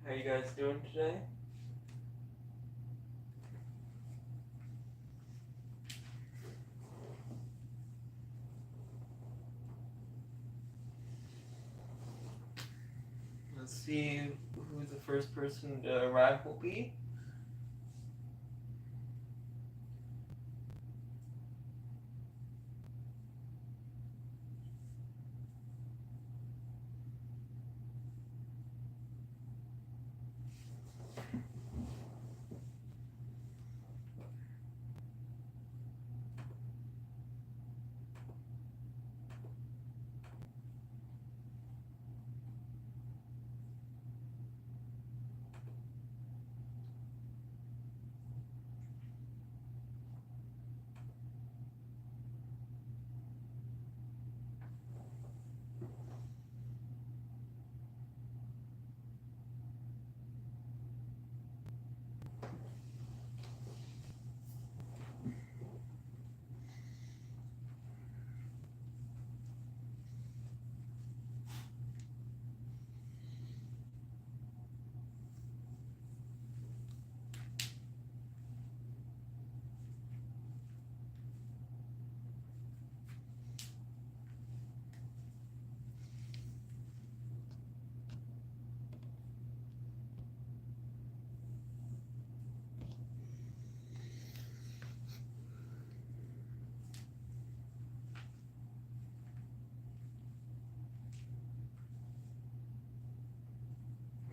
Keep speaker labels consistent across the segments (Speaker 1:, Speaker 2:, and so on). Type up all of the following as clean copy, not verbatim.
Speaker 1: How you guys doing today? Let's see who the first person to arrive will be.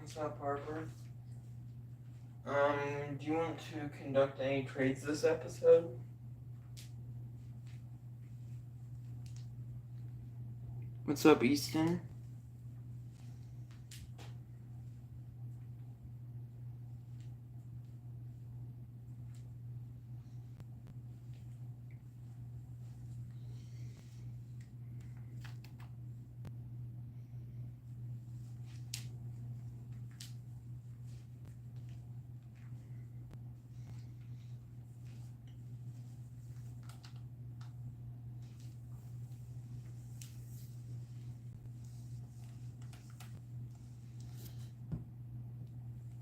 Speaker 1: What's up, Harper? Do you want to conduct any trades this episode? What's up, Easton?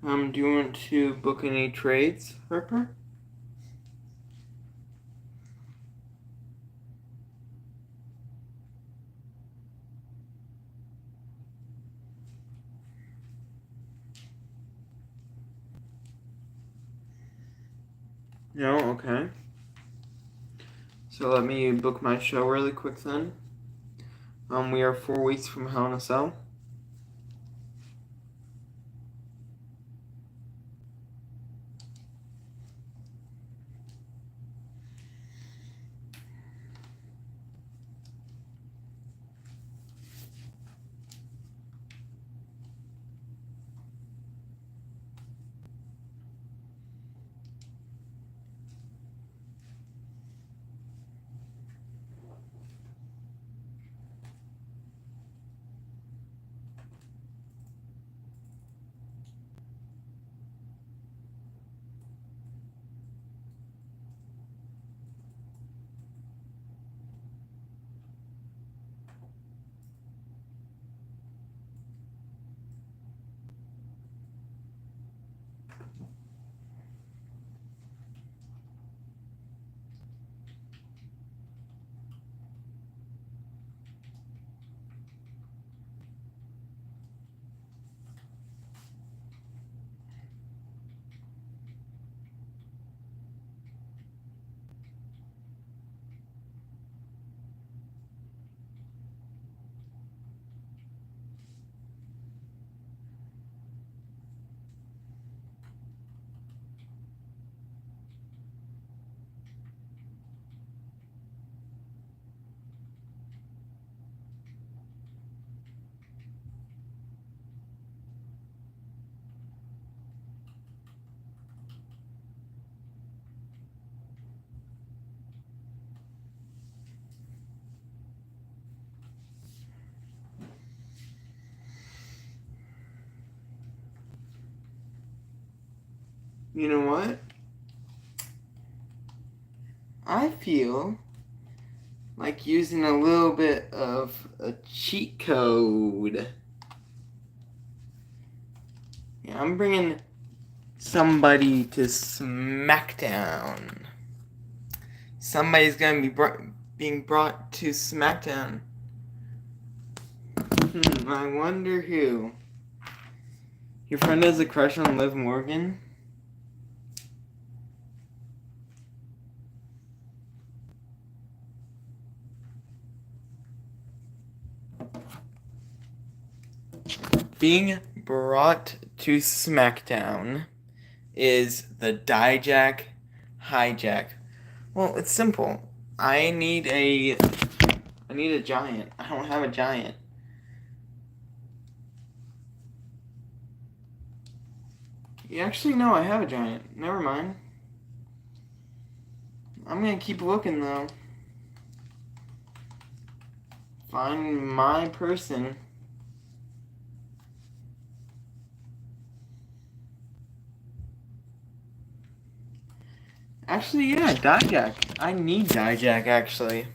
Speaker 1: Do you want to book any trades, Harper? No? Okay. So let me book my show really quick then. We are 4 weeks from Hell in a Cell. You know what? I feel like using a little bit of a cheat code. Yeah, I'm bringing somebody to SmackDown. Somebody's gonna be being brought to SmackDown. I wonder who. Your friend has a crush on Liv Morgan? Being brought to SmackDown is the Dijak Hijack. Well, it's simple. I need a giant. I don't have a giant. Actually, no, I have a giant. Never mind. I'm gonna keep looking though. Find my person. Actually, yeah, Dijak. I need Dijak, actually.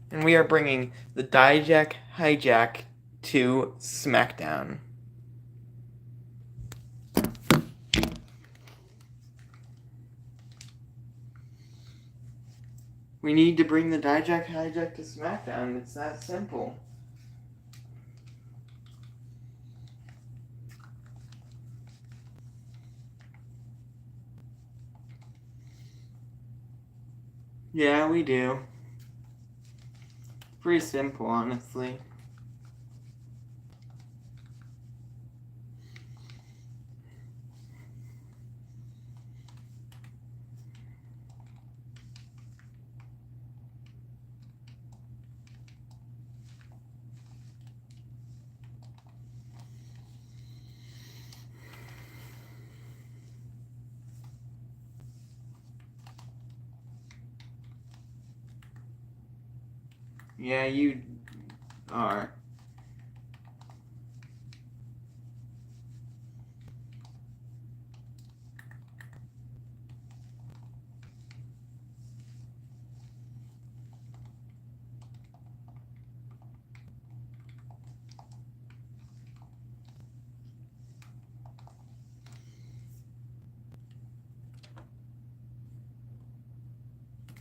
Speaker 1: And we are bringing the Dijak Hijack to SmackDown. We need to bring the Dijak Hijack to SmackDown. It's that simple. Yeah, we do. Pretty simple, honestly. Yeah, you are.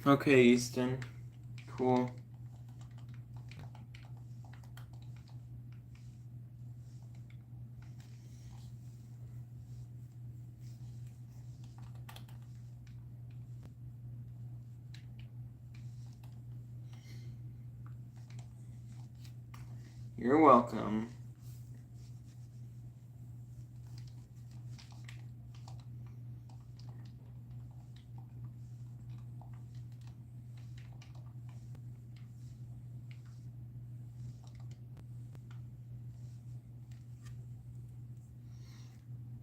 Speaker 1: Okay, Easton. Cool. You're welcome.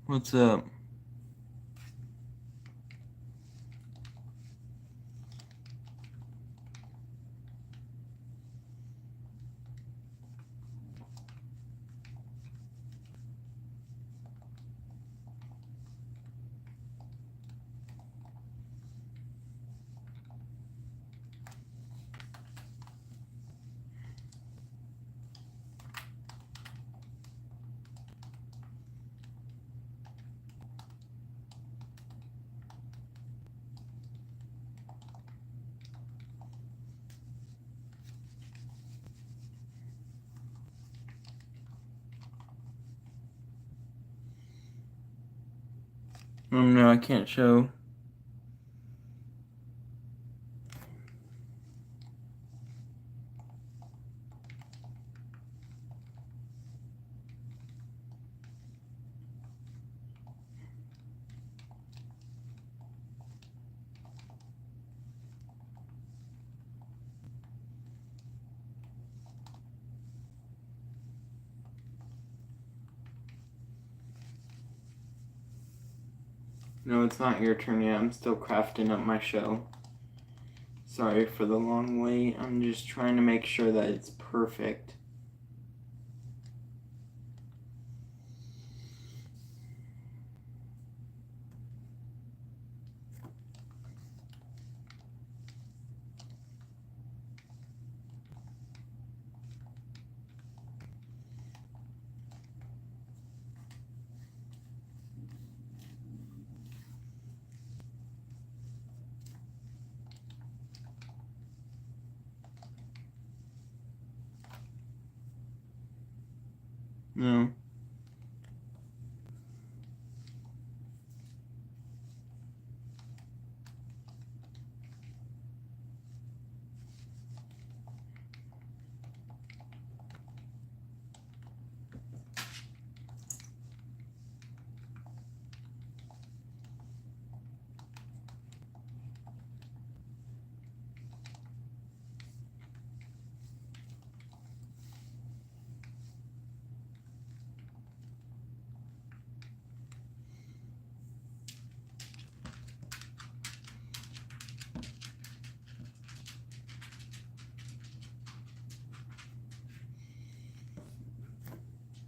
Speaker 1: What's up? Oh no, I can't show. No, it's not your turn yet. I'm still crafting up my show. Sorry for the long wait. I'm just trying to make sure that it's perfect. No.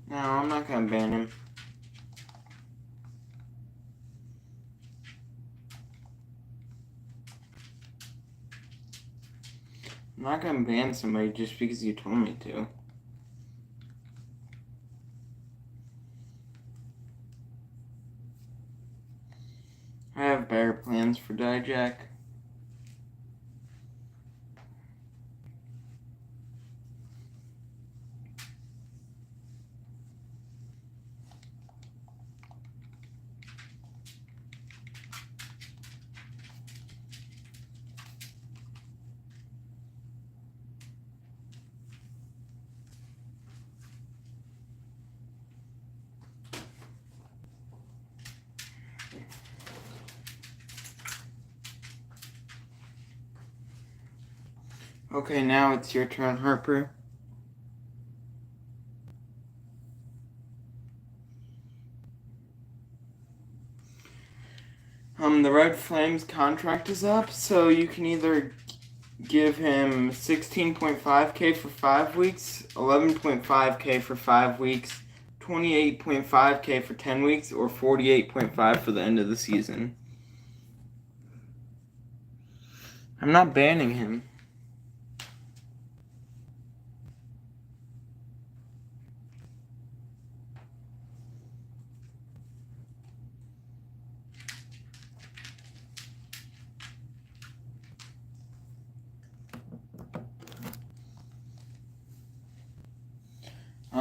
Speaker 1: No, I'm not gonna ban him. I'm not gonna ban somebody just because you told me to. I have better plans for Dijak. Okay, now it's your turn, Harper. The Red Flames contract is up, so you can either give him 16.5K for 5 weeks, 11.5K for 5 weeks, 28.5K for 10 weeks, or 48.5 for the end of the season. I'm not banning him.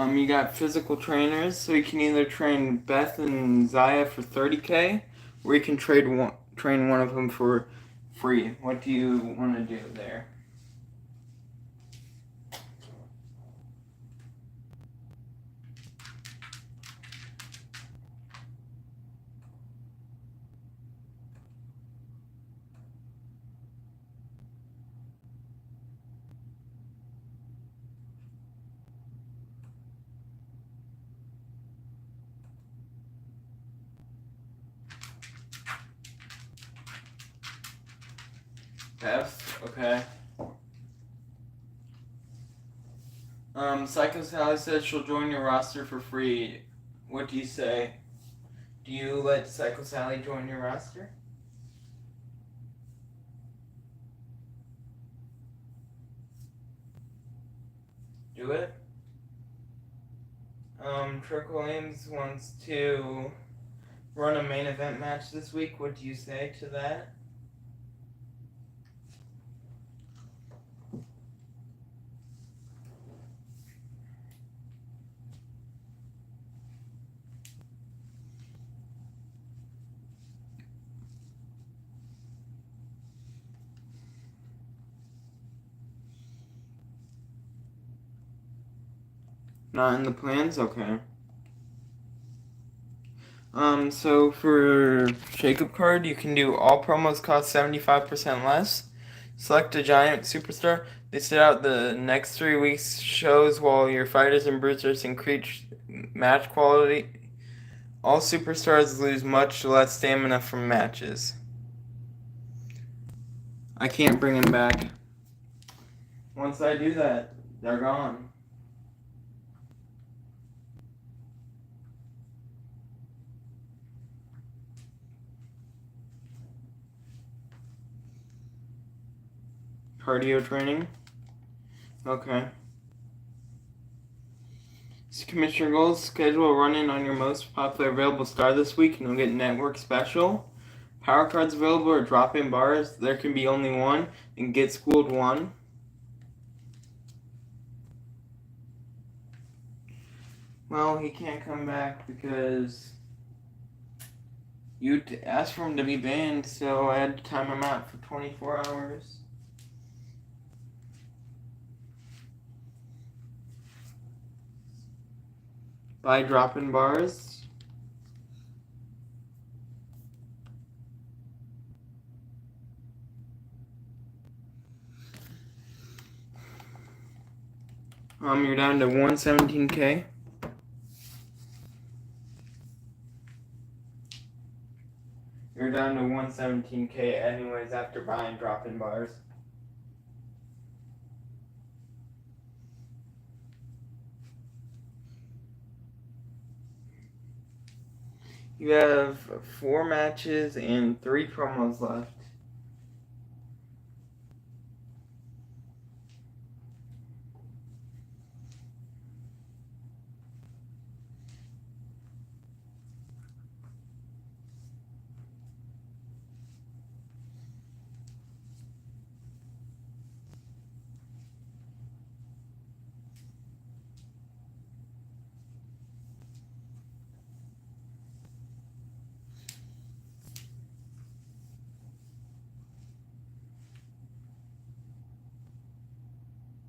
Speaker 1: You got physical trainers, so you can either train Beth and Zaya for 30K, or you can train one of them for free. What do you want to do there? Beth, okay. Psycho Sally says she'll join your roster for free. What do you say? Do you let Psycho Sally join your roster? Do it. Trick Williams wants to run a main event match this week. What do you say to that? Not in the plans? Okay. So for Shakeup card, you can do all promos cost 75% less. Select a giant superstar. They sit out the next 3 weeks shows while your fighters and bruisers increase match quality. All superstars lose much less stamina from matches. I can't bring them back. Once I do that, they're gone. Cardio training? Okay. Commissioner goals, schedule a run-in on your most popular available star this week and you'll get network special. Power cards available or drop-in bars. There can be only one and get schooled one. Well, he can't come back because you asked for him to be banned, so I had to time him out for 24 hours. By dropping bars. You're down to 117K. You're down to 117K anyways after buying drop-in bars. You have 4 matches and 3 promos left.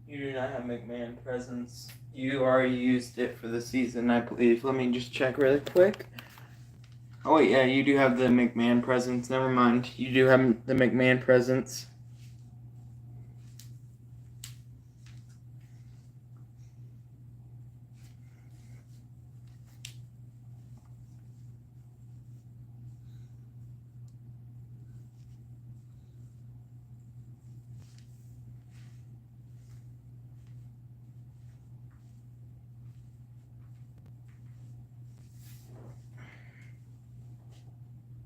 Speaker 1: You do not have McMahon presence. You already used it for the season, I believe. Let me just check really quick. Oh wait, yeah, you do have the McMahon presence. Never mind. You do have the McMahon presence.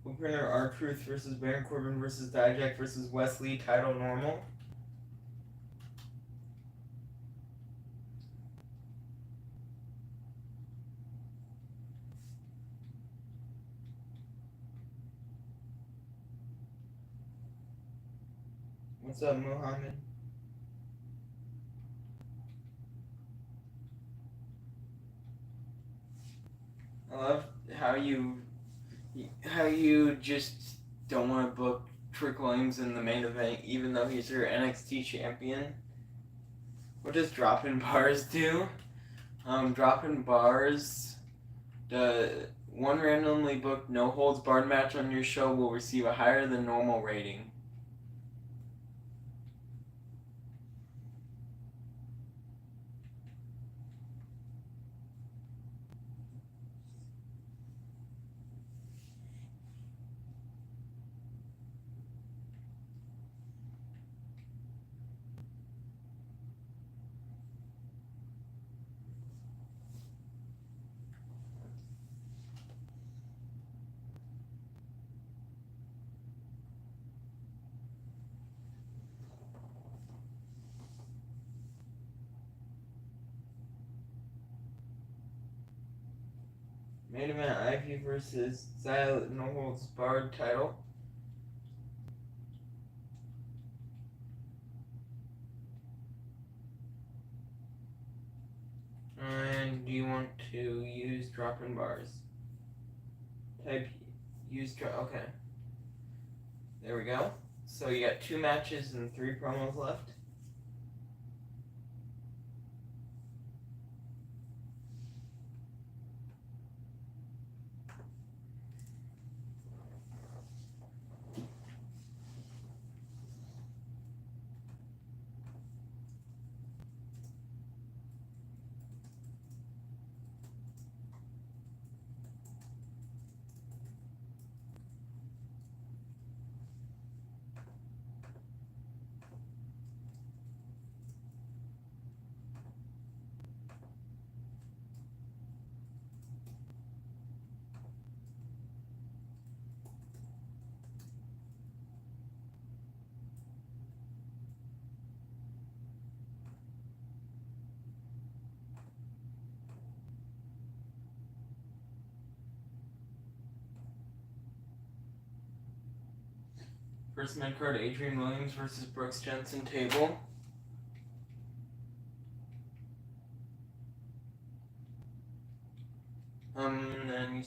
Speaker 1: Opener R-Truth versus Baron Corbin versus Dijak versus Wesley, title normal. What's up, Muhammad? I love how you just don't want to book Trick Williams in the main event, even though he's your NXT champion. What does dropping bars do? Dropping bars. The one randomly booked no holds barred match on your show will receive a higher than normal rating. Main event Ivy versus Xyla no holds barred title. And do you want to use drop-in bars? Type use okay. There we go. So you got 2 matches and 3 promos left. First mid card, Adrian Williams versus Brooks Jensen table.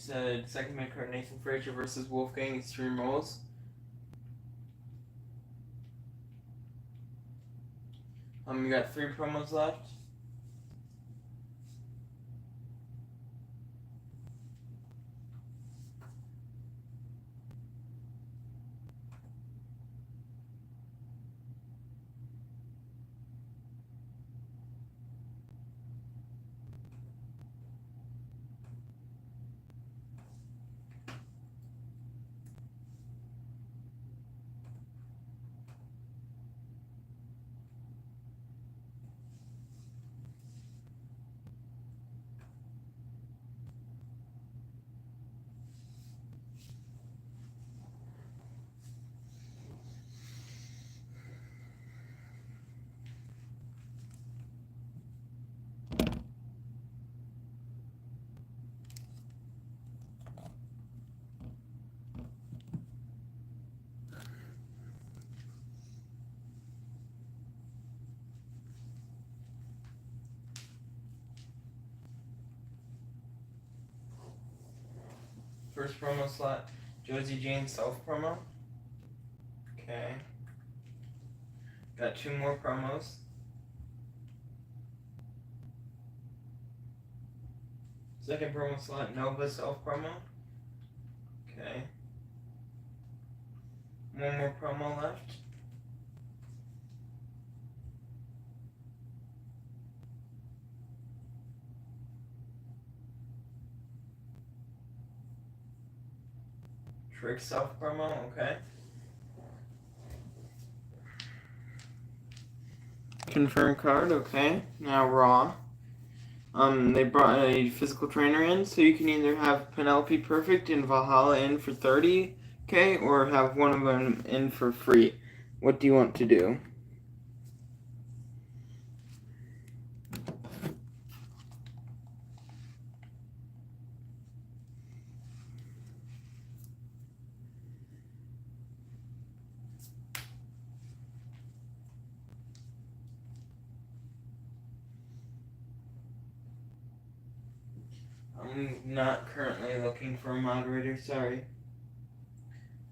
Speaker 1: said second main card Nathan Frazier versus Wolfgang Extreme Rules. You got 3 promos left. First promo slot, Josie Jane self promo. Okay. Got 2 more promos. Second promo slot, Nova self promo. Okay. 1 more promo left. Trick self promo, okay. Confirm card, okay. Now Raw. They brought a physical trainer in, so you can either have Penelope Perfect and Valhalla in for $30K or have one of them in for free. What do you want to do? I'm not currently looking for a moderator, sorry.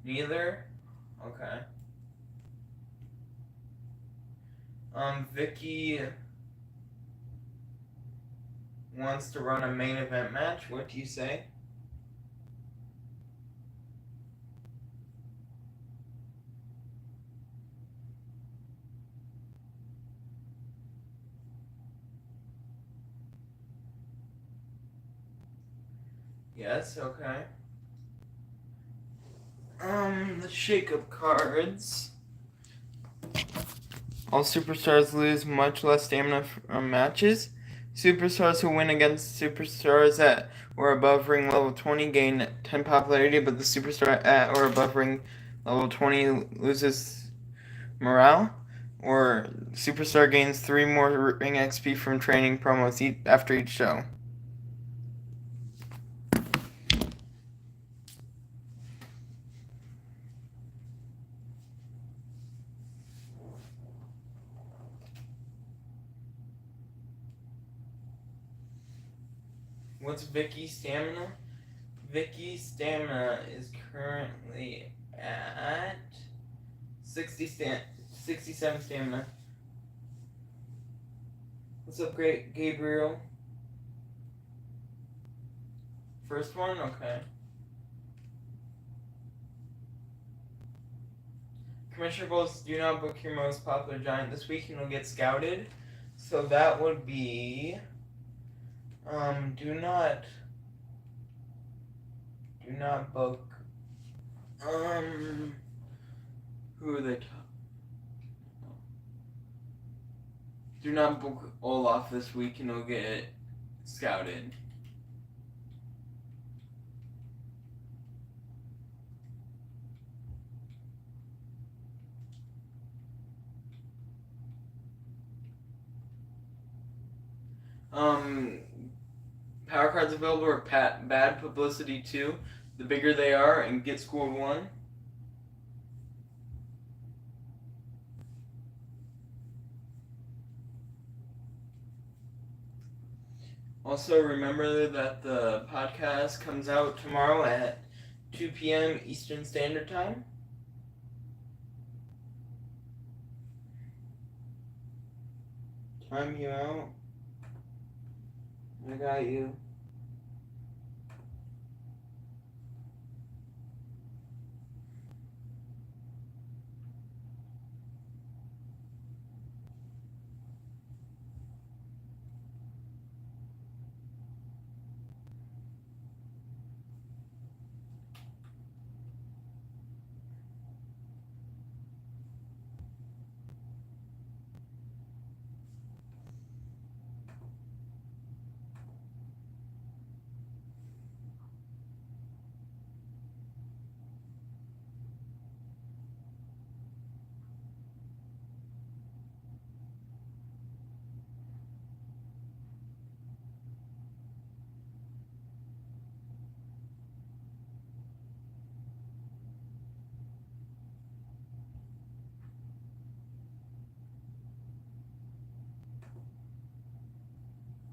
Speaker 1: Neither? Okay. Vicky wants to run a main event match. What do you say? Yes, okay. The shake-up cards. All superstars lose much less stamina from matches. Superstars who win against superstars at or above ring level 20 gain 10 popularity, but the superstar at or above ring level 20 loses morale. Or superstar gains 3 more ring XP from training promos after each show. What's Vicky's stamina? Vicky's stamina is currently at 67 stamina. What's up, great Gabriel? First one? Okay. Commissioner votes do not book your most popular giant this week and you'll get scouted. So that would be do not book who are they do not book Olaf this week and he'll get scouted. Power cards available are bad publicity 2. The bigger they are, and get scored 1. Also, remember that the podcast comes out tomorrow at 2 p.m. Eastern Standard Time. Time you out. I got you.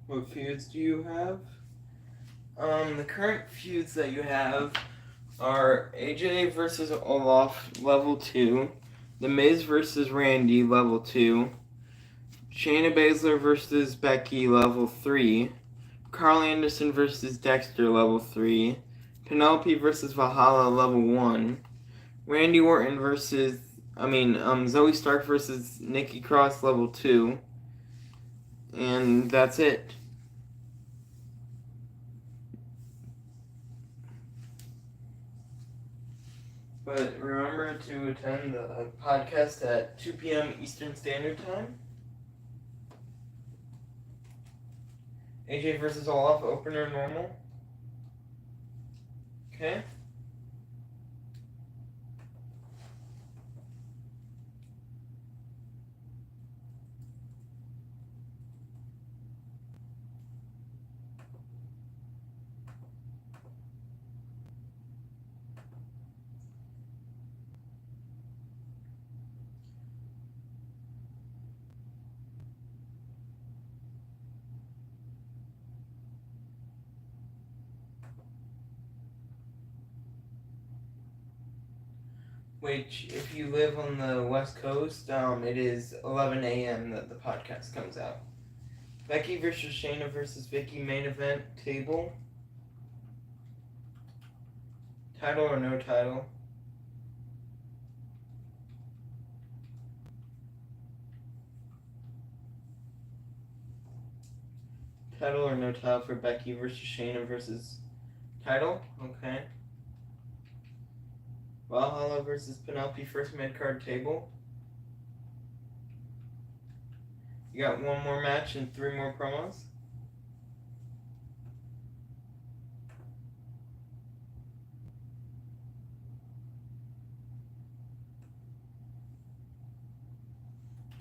Speaker 1: What feuds do you have? The current feuds that you have are AJ versus Olaf, level 2. The Miz versus Randy, level 2. Shayna Baszler versus Becky, level 3. Carl Anderson versus Dexter, level 3. Penelope versus Valhalla, level 1. Randy Orton versus, Zoe Stark versus Nikki Cross, level 2. And that's it. But remember to attend the podcast at 2 p.m. Eastern Standard Time. AJ versus Olaf, opener normal. Okay. Which, if you live on the West Coast, it is 11 a.m. that the podcast comes out. Becky versus Shayna versus Vicky, main event table. Title or no title? Title or no title for Becky versus Shayna versus title? Okay. Valhalla versus Penelope, first mid-card table. You got one more match and 3 more promos.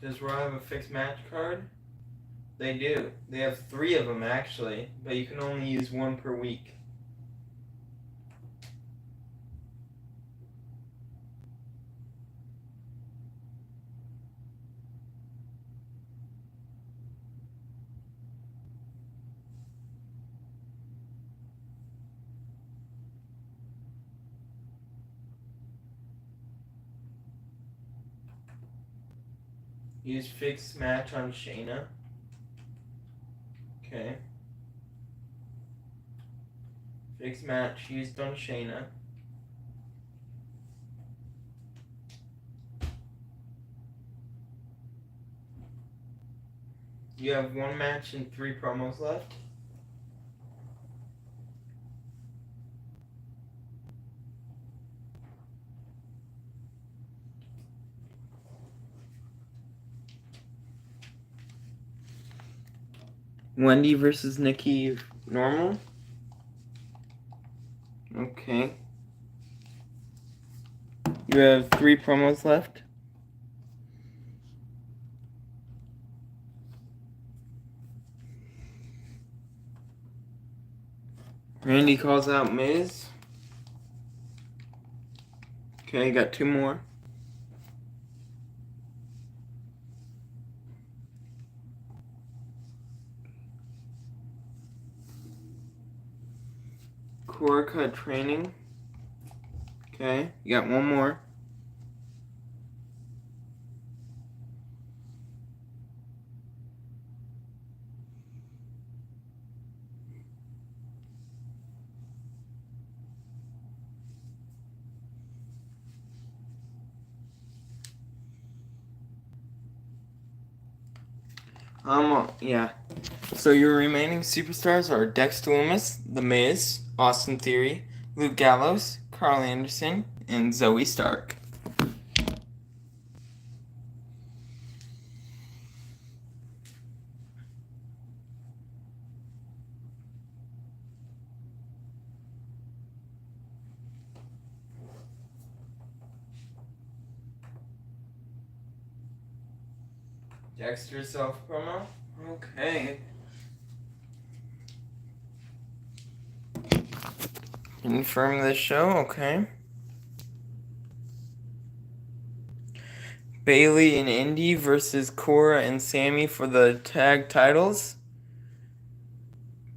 Speaker 1: Does Raw have a fixed match card? They do. They have 3 of them actually, but you can only use 1 per week. Use fixed match on Shayna. Okay. Fixed match used on Shayna. You have 1 match and 3 promos left. Wendy versus Nikki, normal. Okay. You have 3 promos left. Randy calls out Miz. Okay, got 2 more. cut training. Okay, you got one more. Yeah. So your remaining superstars are Dexter Lumis, The Miz, Austin Theory, Luke Gallows, Carl Anderson, and Zoe Stark. Dexter self promo. Okay. Confirm the show. Okay. Bailey and Indy versus Cora and Sammy for the tag titles.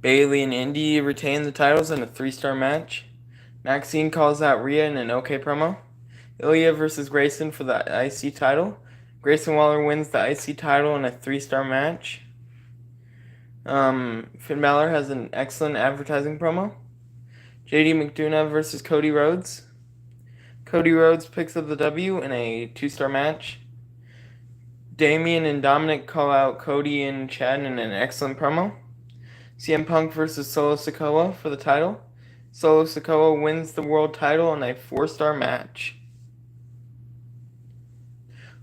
Speaker 1: Bailey and Indy retain the titles in a 3-star match. Maxine calls out Rhea in an OK promo. Ilya versus Grayson for the IC title. Grayson Waller wins the IC title in a 3-star match. Finn Balor has an excellent advertising promo. JD McDonough versus Cody Rhodes. Cody Rhodes picks up the W in a 2-star match. Damian and Dominic call out Cody and Chad in an excellent promo. CM Punk versus Solo Sikoa for the title. Solo Sikoa wins the world title in a 4-star match.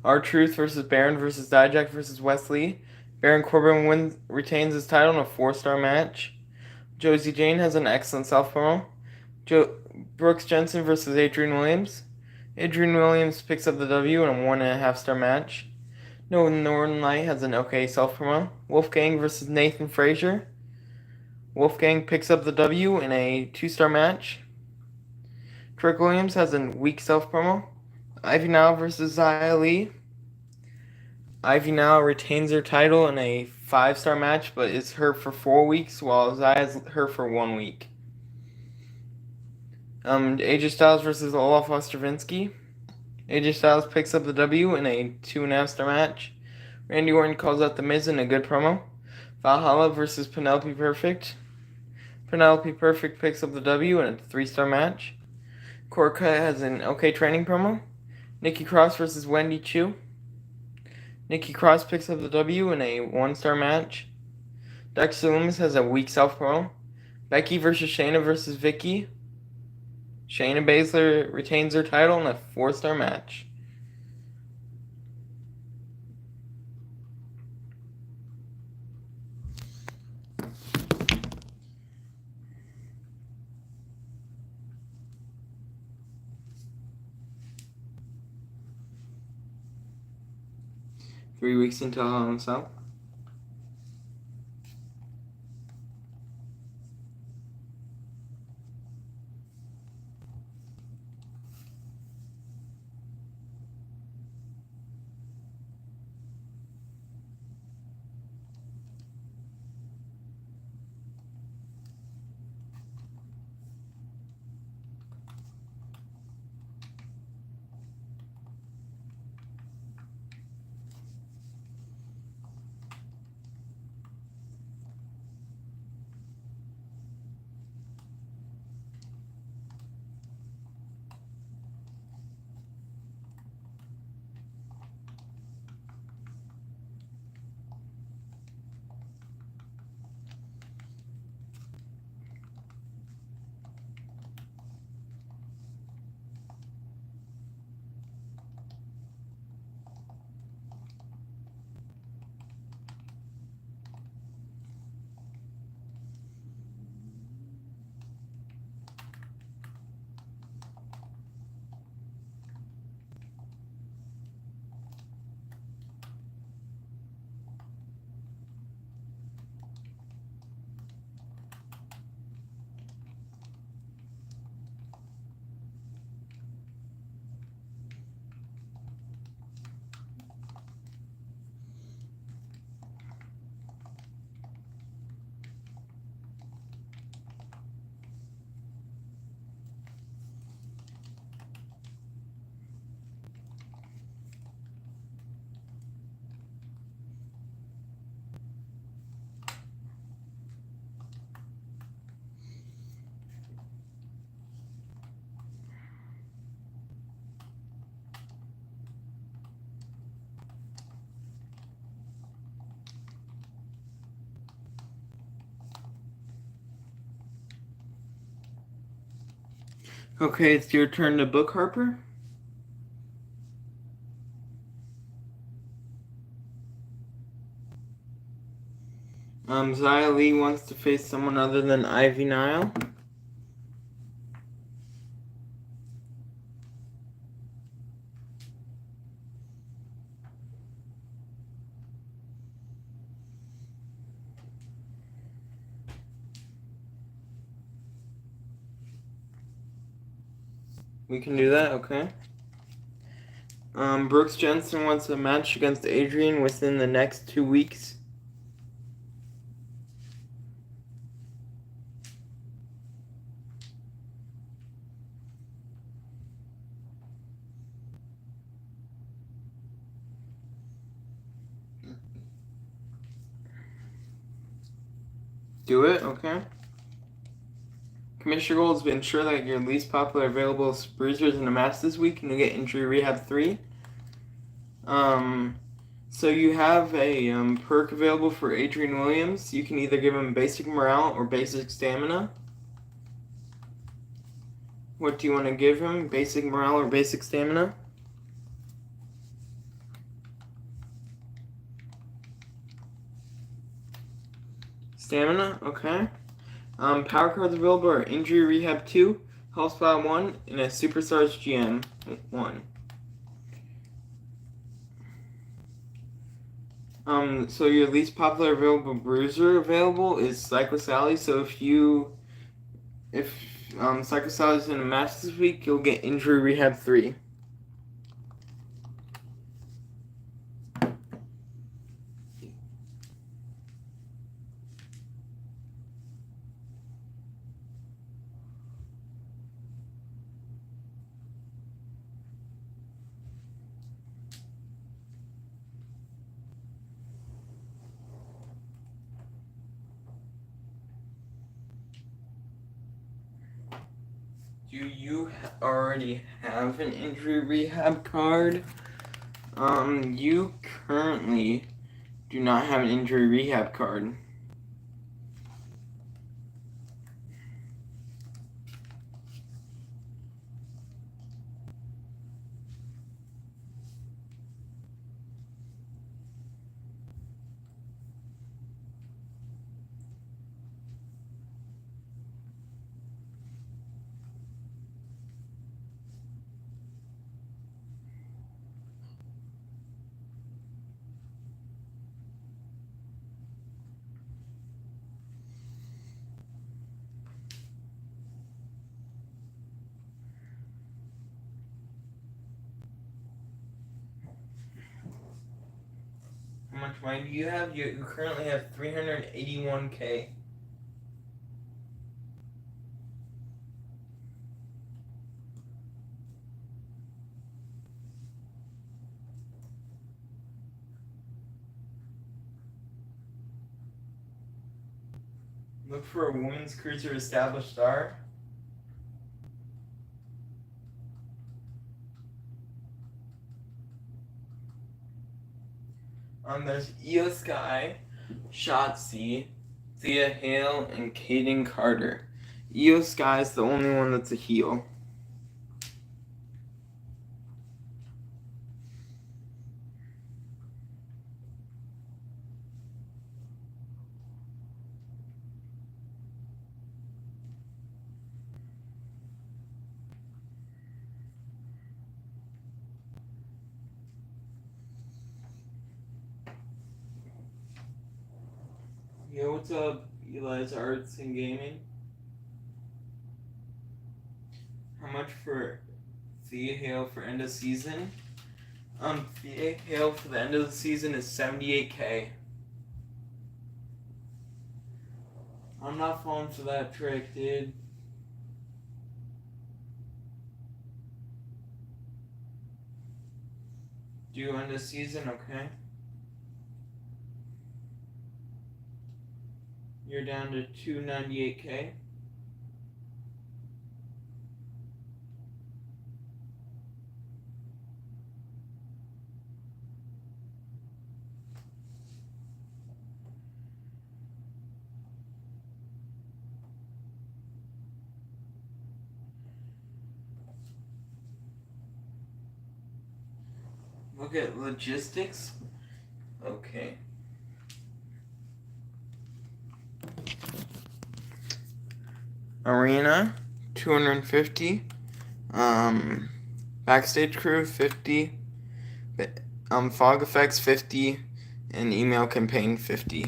Speaker 1: R-Truth versus Baron versus Dijak versus Wesley. Baron Corbin retains his title in a 4-star match. Josie Jane has an excellent self-promo. Brooks Jensen versus Adrian Williams. Adrian Williams picks up the W in a 1.5-star match. Noah Northern Light has an okay self-promo. Wolfgang versus Nathan Frazier. Wolfgang picks up the W in a 2-star match. Trick Williams has a weak self-promo. Ivy Now versus Xia Li. Ivy Now retains her title in a 5-star match, but is hurt for 4 weeks, while Xia is hurt for 1 week. AJ Styles versus Olaf Ostravinsky. AJ Styles picks up the W in a 2.5-star match. Randy Orton calls out The Miz in a good promo. Valhalla versus Penelope Perfect. Penelope Perfect picks up the W in a 3-star match. Corca has an okay training promo. Nikki Cross versus Wendy Chu. Nikki Cross picks up the W in a 1-star match. Dexter Lumis has a weak self-promo. Becky versus Shayna versus Vicky. Shayna Baszler retains her title in a 4-star match. Three weeks until Hell in a Cell. Okay, it's your turn to book, Harper. Xia Li wants to face someone other than Ivy Nile. We can do that, okay. Brooks Jensen wants a match against Adrian within the next 2 weeks. Do it, okay. Commissioner Gold has been sure that your least popular available bruisers in a match this week, and you get injury rehab 3. So you have a perk available for Adrian Williams. You can either give him basic morale or basic stamina. What do you want to give him? Basic morale or basic stamina? Stamina, okay. Power cards available are Injury Rehab 2, Health Spot 1, and a Superstars GM 1. So your least popular available bruiser available is Psycho Sally. So if Psycho Sally's in a match this week, you'll get Injury Rehab 3. Do you already have an injury rehab card? You currently do not have an injury rehab card. How much money do you have? You currently have 381K. Look for a women's cruiser established star. There's Io Sky, Shotzi, Thea Hale, and Kaden Carter. Io Sky is the only one that's a heel. Yo, what's up, Eli's Arts and Gaming? How much for Thea Hale for end of season? Thea Hale for the end of the season is 78K. I'm not falling for that trick, dude. Do end of season, okay? You're down to 298K. look at logistics. Okay. Arena, 250. Backstage crew, 50. Fog effects, 50. And email campaign, 50.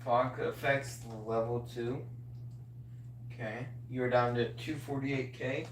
Speaker 1: Fog effects, level 2. Okay. You're down to 248K.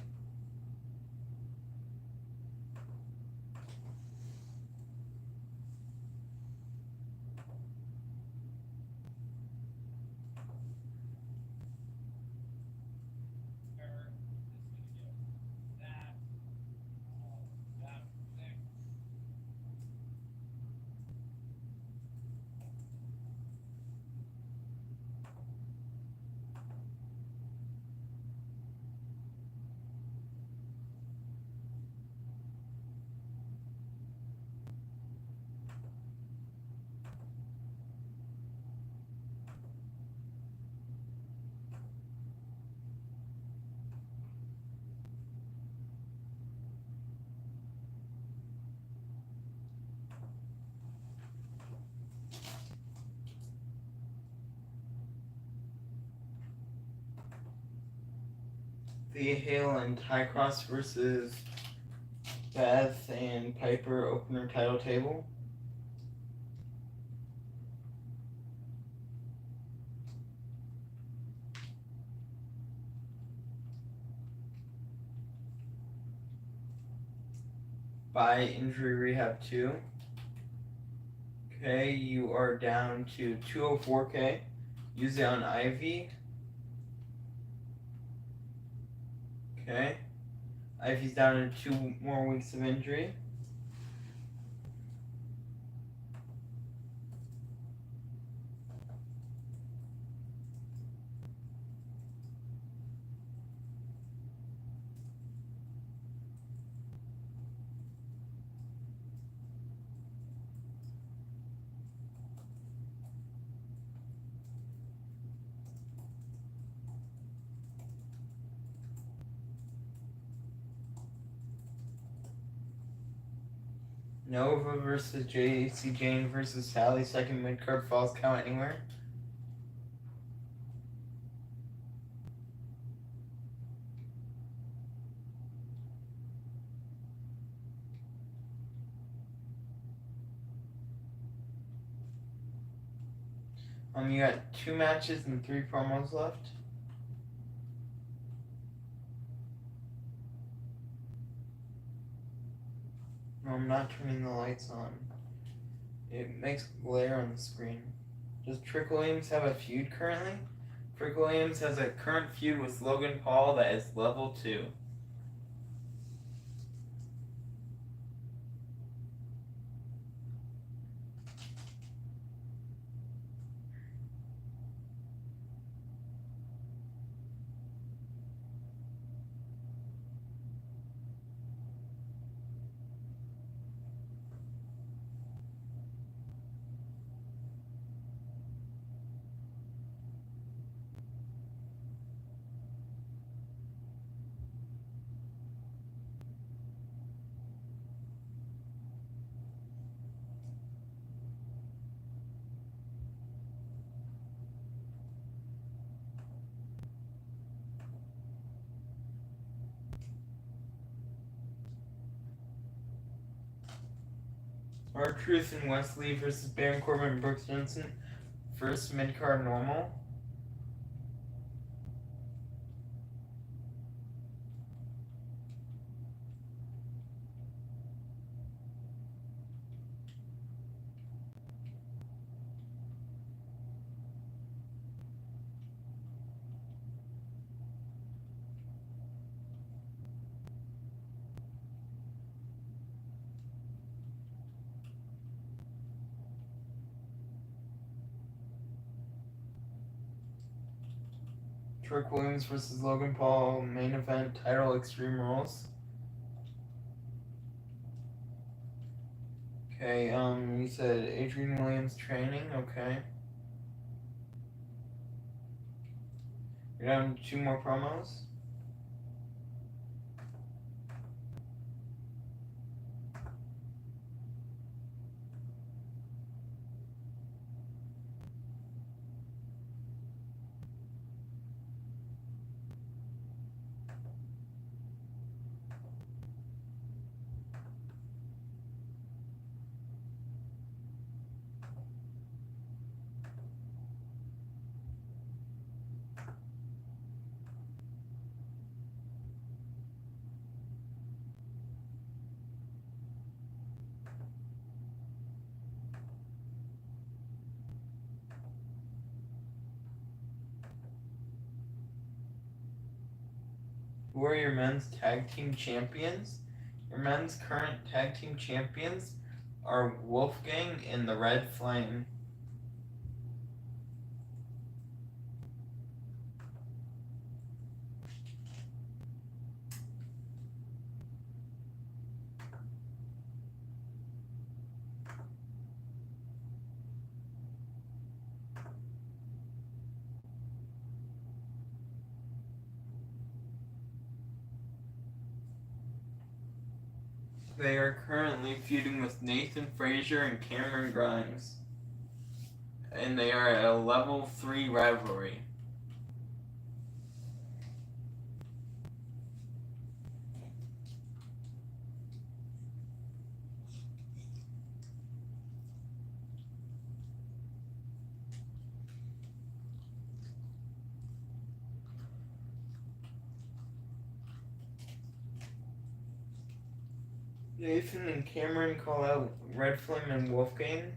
Speaker 1: The Hale and High Cross versus Beth and Piper opener title table. By injury rehab 2. Okay, you are down to 204K. Use it on Ivy. Okay. Ivy's down to 2 more weeks of injury. Nova versus JC Jane versus Sally. Second mid-card falls count anywhere. You got 2 matches and 3 promos left. No, I'm not turning the lights on. It makes glare on the screen. Does Trick Williams have a feud currently? Trick Williams has a current feud with Logan Paul that is level 2. R-Truth and Wesley versus Baron Corbin and Brooks Jensen. First mid-card normal. Trick Williams versus Logan Paul, main event, title, Extreme Rules. Okay, you said Adrian Williams training, okay. You're down to 2 more promos. Who are your men's tag team champions? Your men's current tag team champions are Wolfgang and the Red Flame. They are currently feuding with Nathan Frazier and Cameron Grimes. And they are a level 3 rivalry. Nathan and Cameron call out Red Flame and Wolfgang.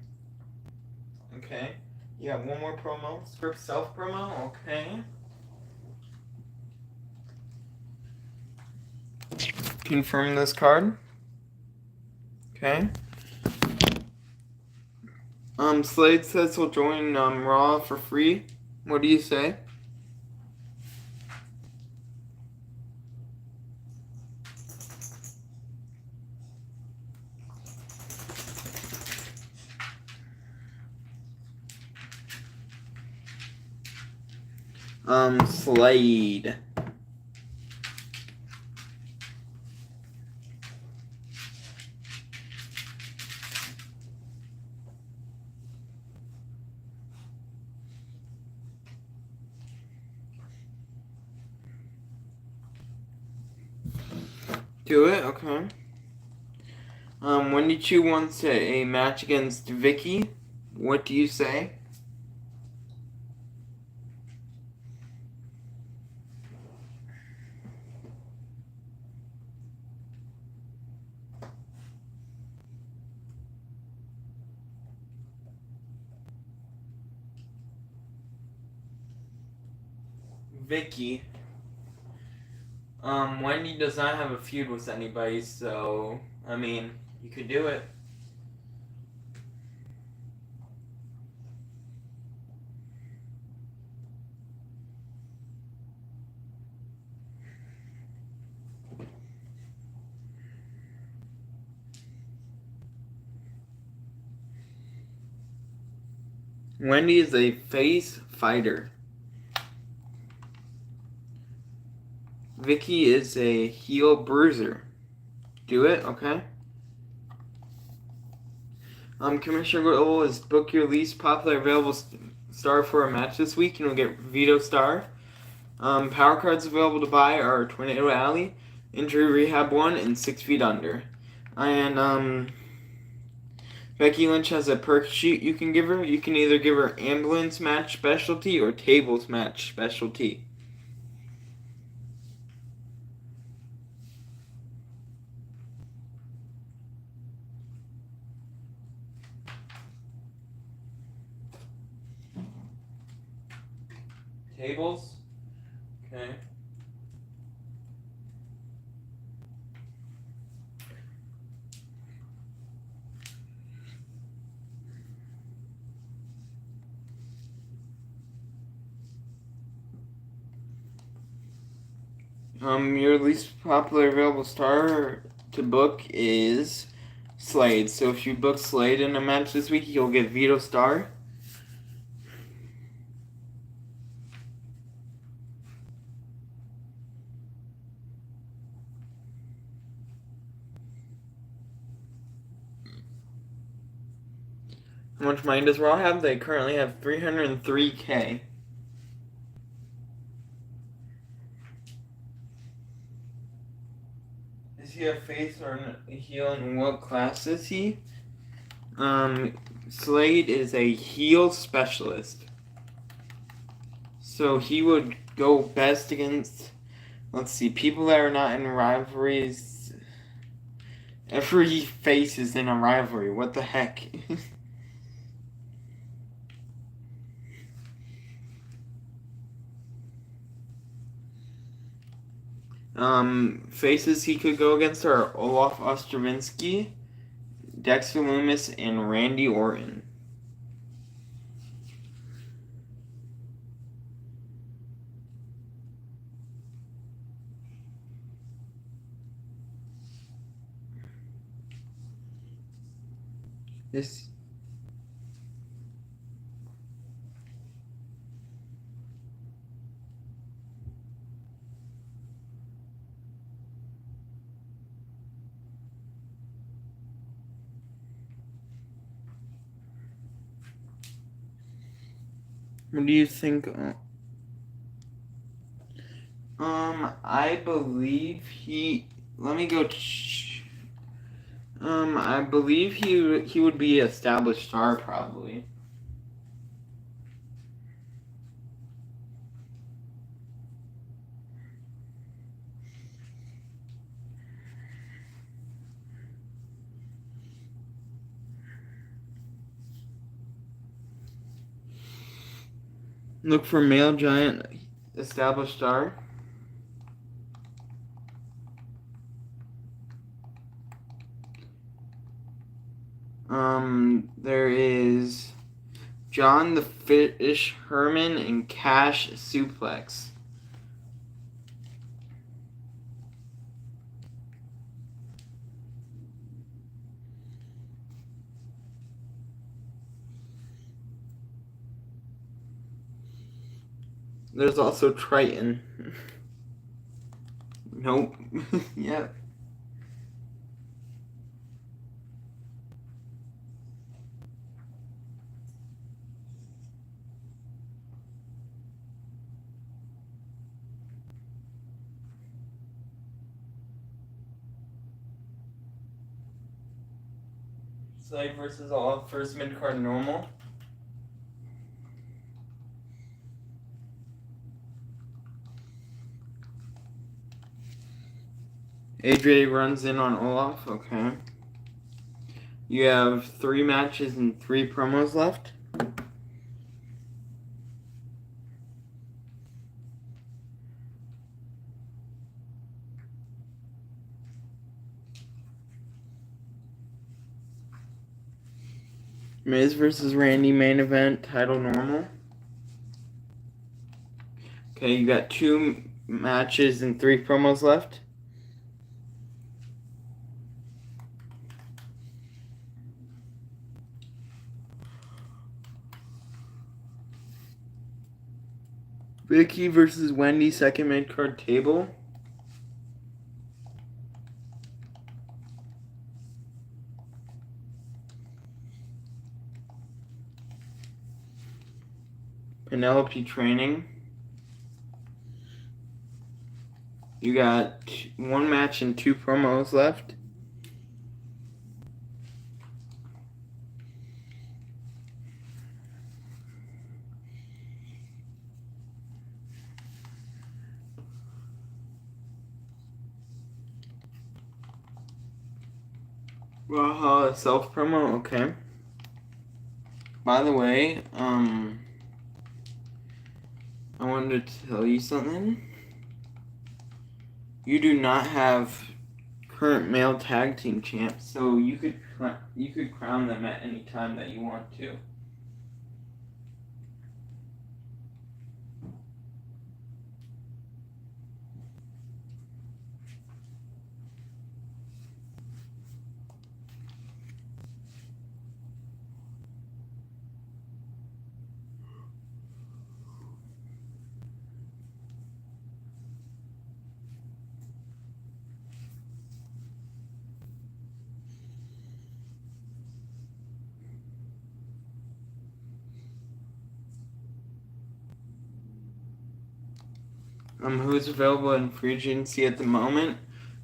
Speaker 1: Okay. You got one more promo. Script self promo. Okay. Confirm this card. Okay. Slade says he'll join Raw for free. What do you say? Slade. Do it? Okay. Wendy Chu wants a match against Vicky. What do you say? Vicky. Wendy does not have a feud with anybody, so, I mean, you could do it. Wendy is a face fighter. Vicky is a heel bruiser. Do it? Okay. Commissioner Goal is book your least popular available star for a match this week, and you'll get Vito Star. Power cards available to buy are Tornado Alley, Injury Rehab 1, and 6 Feet Under. And, Becky Lynch has a perk sheet you can give her. You can either give her ambulance match specialty or tables match specialty. Tables? Okay. Your least popular available star to book is Slade. So if you book Slade in a match this week, you'll get Vito Star. How much money does Raw have? They currently have 303K. Is he a face or a heel, and what class is he? Slade is a heel specialist. So he would go best against, let's see, people that are not in rivalries. Every face is in a rivalry. What the heck? Faces he could go against are Olaf Ostravinsky, Dexter Lumis, and Randy Orton. This. What do you think? I believe he. Let me go. I believe he would be established star probably. Look for male giant established star. There is John the Fish Herman and Cash Suplex. There's also Triton. Nope. Yeah. Slade versus all first mid card normal. AJ runs in on Olaf. Okay. You have 3 matches and 3 promos left. Miz versus Randy main event, title normal. Okay, you got 2 matches and 3 promos left. Vicky versus Wendy, second mid card table. Penelope training. You got 1 match and 2 promos left. Raw self promo, okay. By the way, I wanted to tell you something. You do not have current male tag team champs, so you could crown them at any time that you want to. Who's available in free agency at the moment?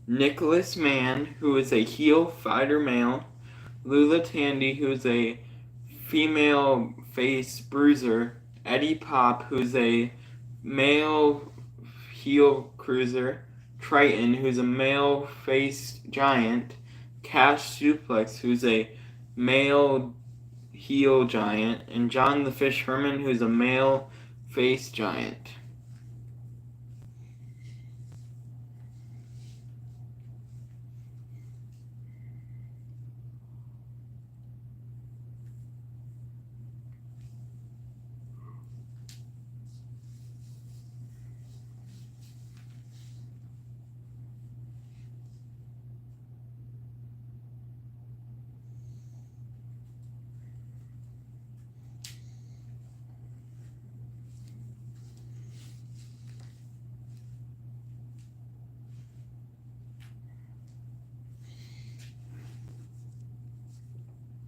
Speaker 1: Nicholas Mann, who is a heel fighter male. Lula Tandy, who is a female face bruiser. Eddie Pop, who's a male heel cruiser. Triton, who's a male face giant. Cash Suplex, who's a male heel giant. And John the Fish Herman, who's a male face giant.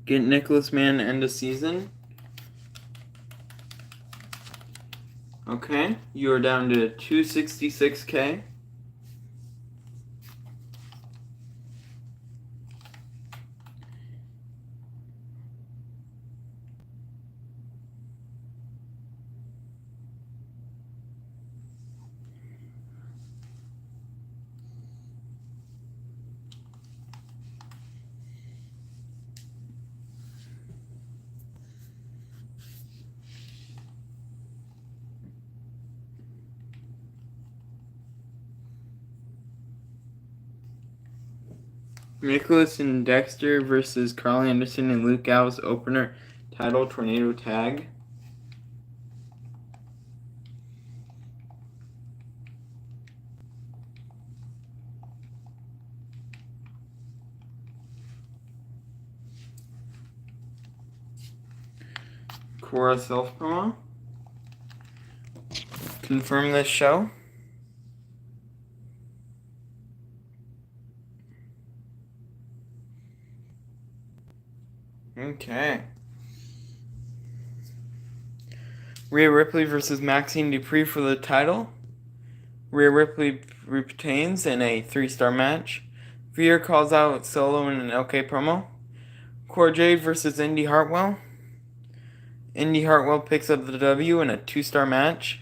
Speaker 1: Get Nicholas Mann end of season. Okay, you are down to 266K. Nicholas and Dexter versus Carl Anderson and Luke Gallows opener title tornado tag. Cora self promo. Confirm this show. Okay. Rhea Ripley versus Maxine Dupree for the title. Rhea Ripley retains in a 3-star match. Veer calls out Solo in an OK promo. Cora Jade versus Indy Hartwell. Indy Hartwell picks up the W in a 2-star match.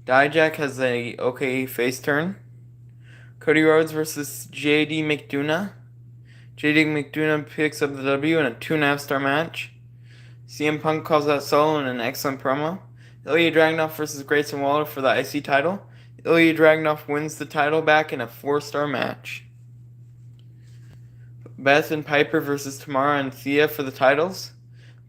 Speaker 1: Dijak has a OK face turn. Cody Rhodes versus JD McDonough. JD McDonough picks up the W in a 2.5-star match. CM Punk calls out Solo in an excellent promo. Ilya Dragunov versus Grayson Waller for the IC title. Ilya Dragunov wins the title back in a 4-star match. Beth and Piper versus Tamara and Thea for the titles.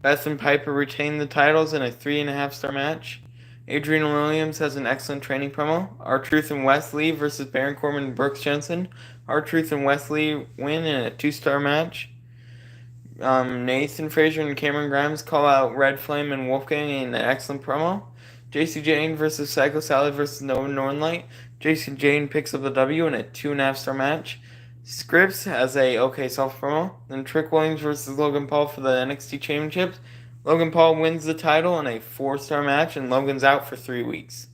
Speaker 1: Beth and Piper retain the titles in a 3.5-star match. Adrian Williams has an excellent training promo. R-Truth and Wesley versus Baron Corbin and Brooks Jensen. R-Truth and Wesley win in a 2-star match. Nathan Frazier and Cameron Grimes call out Red Flame and Wolfgang in an excellent promo. JC Jane versus Psycho Sally versus Noah Nornlight. JC Jane picks up the W in a 2.5-star match. Scripps has a OK self promo. Then Trick Williams versus Logan Paul for the NXT Championship. Logan Paul wins the title in a 4-star match, and Logan's out for 3 weeks.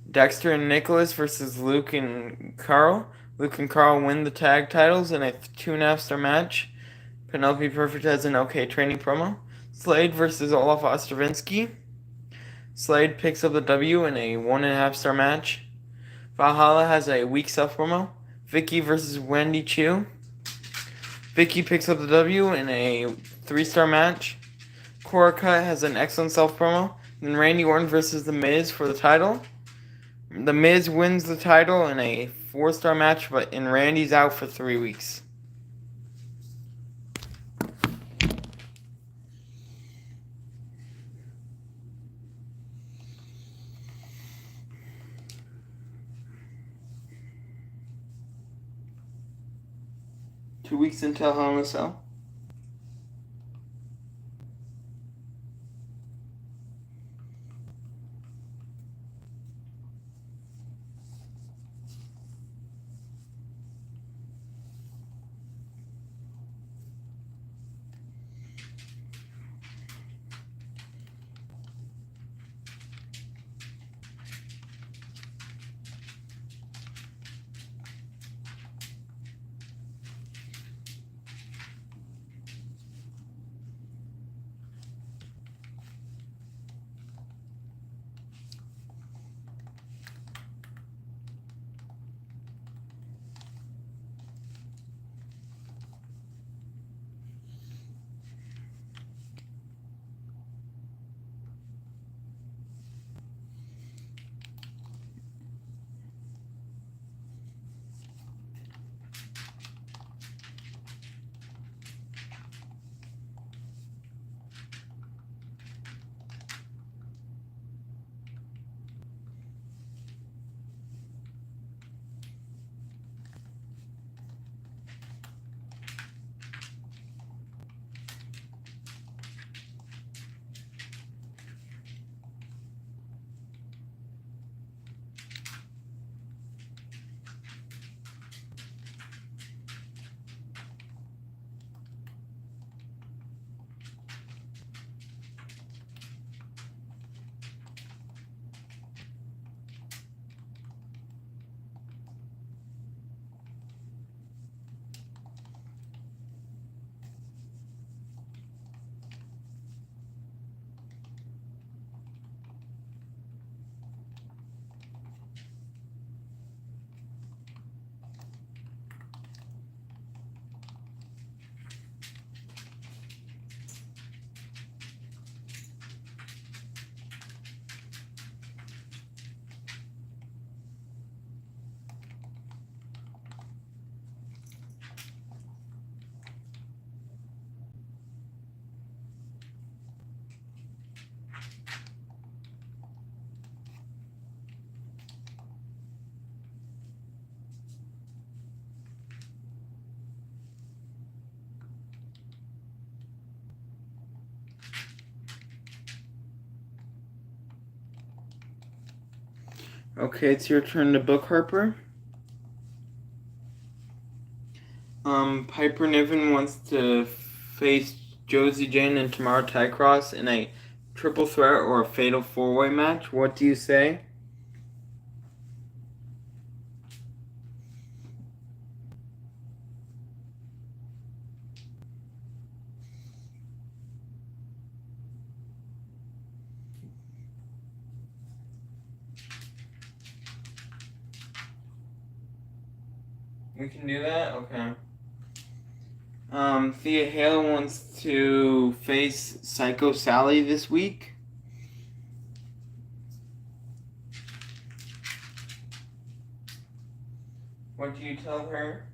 Speaker 1: Dexter and Nicholas versus Luke and Carl. Luke and Carl win the tag titles in a 2.5-star match. Penelope Perfect has an OK training promo. Slade versus Olaf Ostravinsky. Slade picks up the W in a 1.5-star match. Valhalla has a weak self promo. Vicky versus Wendy Chu. Vicky picks up the W in a 3-star match. Cora Cut has an excellent self promo. Then Randy Orton versus The Miz for the title. The Miz wins the title in a 4-star match, and Randy's out for 3 weeks. Two weeks until Hell in a Cell. Okay, it's your turn to book, Harper. Piper Niven wants to face Josie Jane and Tamara Tycross in a triple threat or a fatal four-way match. What do you say? We can do that? Okay. Thea Hale wants to face Psycho Sally this week. What do you tell her?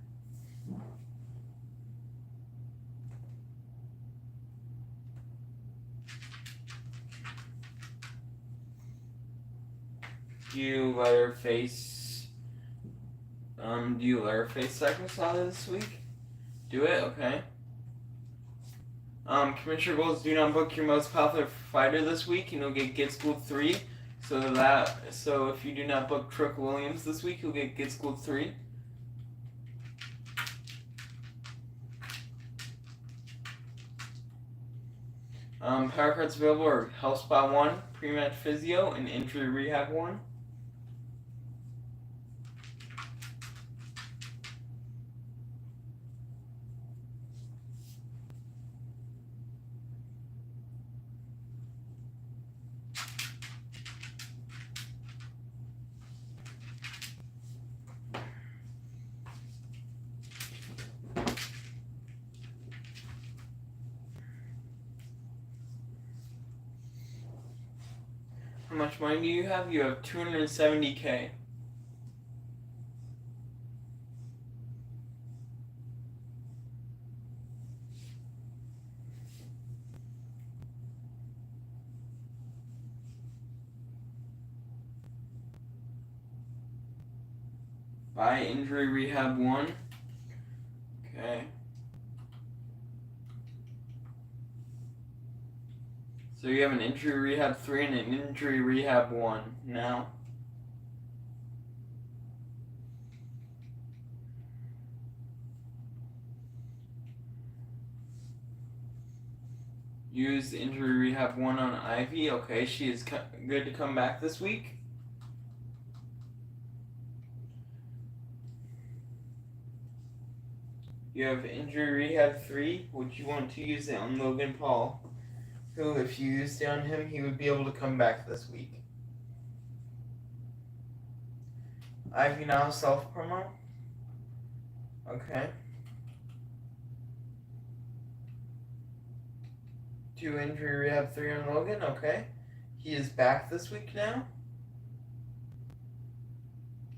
Speaker 1: Do you let her face Psycho Sally this week? Do it? Okay. Commissioner Goals, do not book your most popular fighter this week and you'll get schooled 3. So if you do not book Trick Williams this week, you'll get schooled 3. Power cards available are Health Spot 1, Pre-Match Physio, and Injury Rehab 1. How much money do you have? You have $270K. Buy Injury Rehab 1. Okay. So you have an Injury Rehab 3 and an Injury Rehab 1 now. Use Injury Rehab 1 on Ivy. Okay, she is good to come back this week. You have Injury Rehab 3. Would you want to use it on Logan Paul? Who, if you used it on him, he would be able to come back this week. Ivy now self-promo. Okay. 2 Injury Rehab 3 on Logan. Okay. He is back this week now.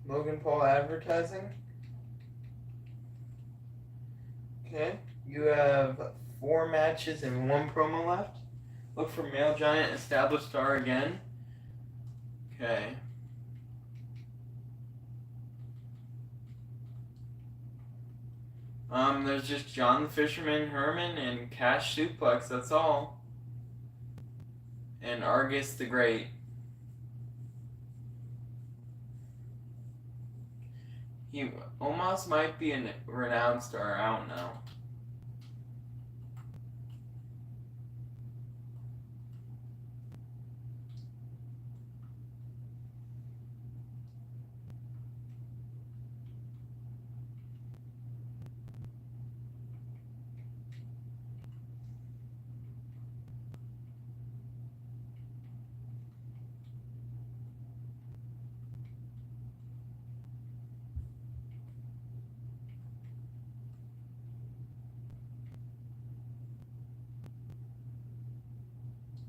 Speaker 1: Logan Paul advertising. Okay. You have 4 matches and 1 promo left. Look for Male Giant Established Star again. Okay. There's just John the Fisherman Herman and Cash Suplex, that's all. And Argus the Great. He almost might be a renowned star, I don't know.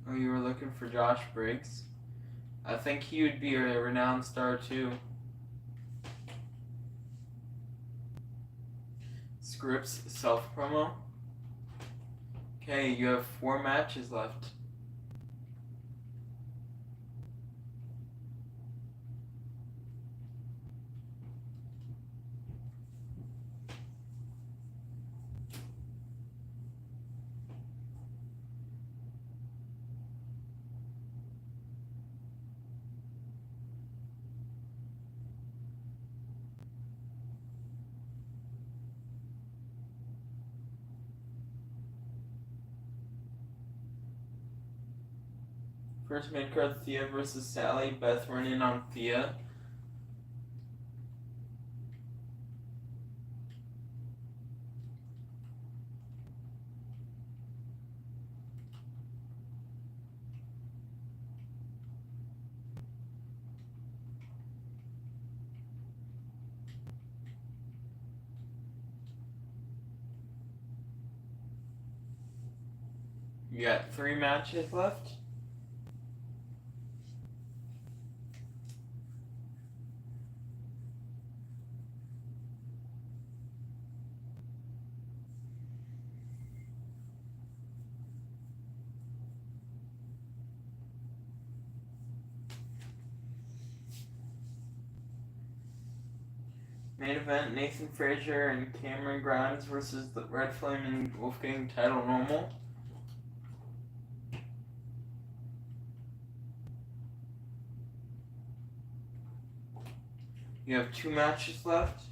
Speaker 1: Oh, you were looking for Josh Briggs? I think he would be a renowned star too. Scripps self-promo. Okay, you have 4 matches left. First main card, Thea versus Sally. Beth running on Thea. You got 3 matches left. Main event, Nathan Frazier and Cameron Grimes versus the Red Flame and Wolfgang title normal. You have 2 matches left.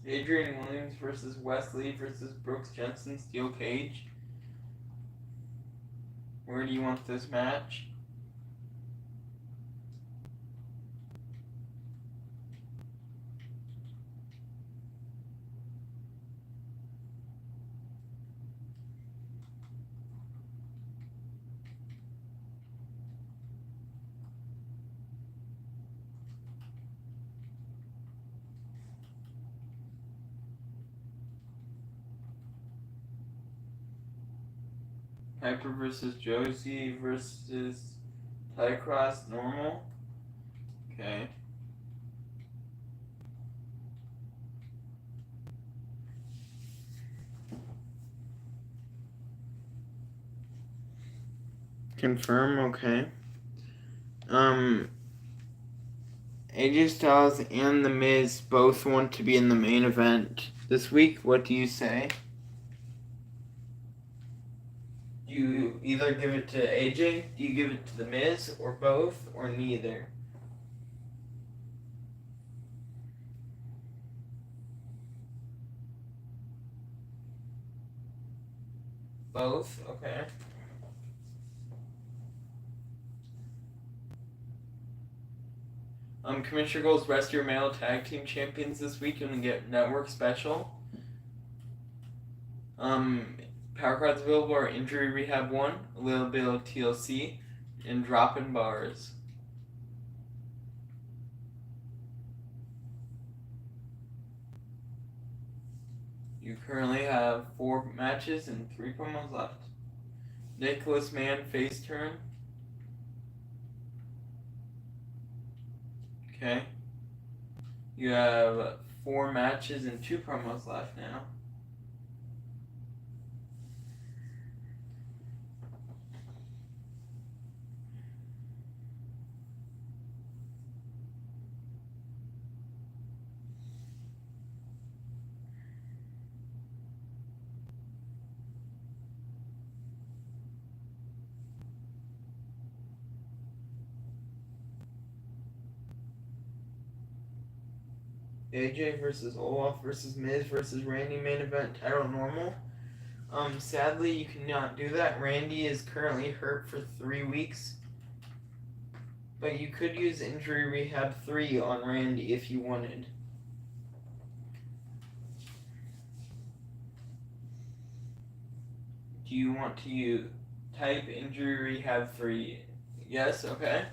Speaker 1: Adrian Williams versus Wesley versus Brooks Jensen steel cage. Where do you want this match? Harper versus Josie versus Tycross normal. Okay. Confirm, okay. AJ Styles and The Miz both want to be in the main event this week. What do you say? Do you either give it to AJ, do you give it to The Miz, or both, or neither? Both? Okay. Commissioner Goals rest your male tag team champions this week and get network special. Power cards available are Injury Rehab 1, a little bit of TLC, and Droppin' Bars. You currently have 4 matches and 3 promos left. Nicholas Mann face turn. Okay. You have 4 matches and 2 promos left now. AJ versus Olaf versus Miz versus Randy main event title normal. Sadly you cannot do that. Randy is currently hurt for 3 weeks. But you could use Injury Rehab 3 on Randy if you wanted. Do you want to type Injury Rehab 3? Yes, okay.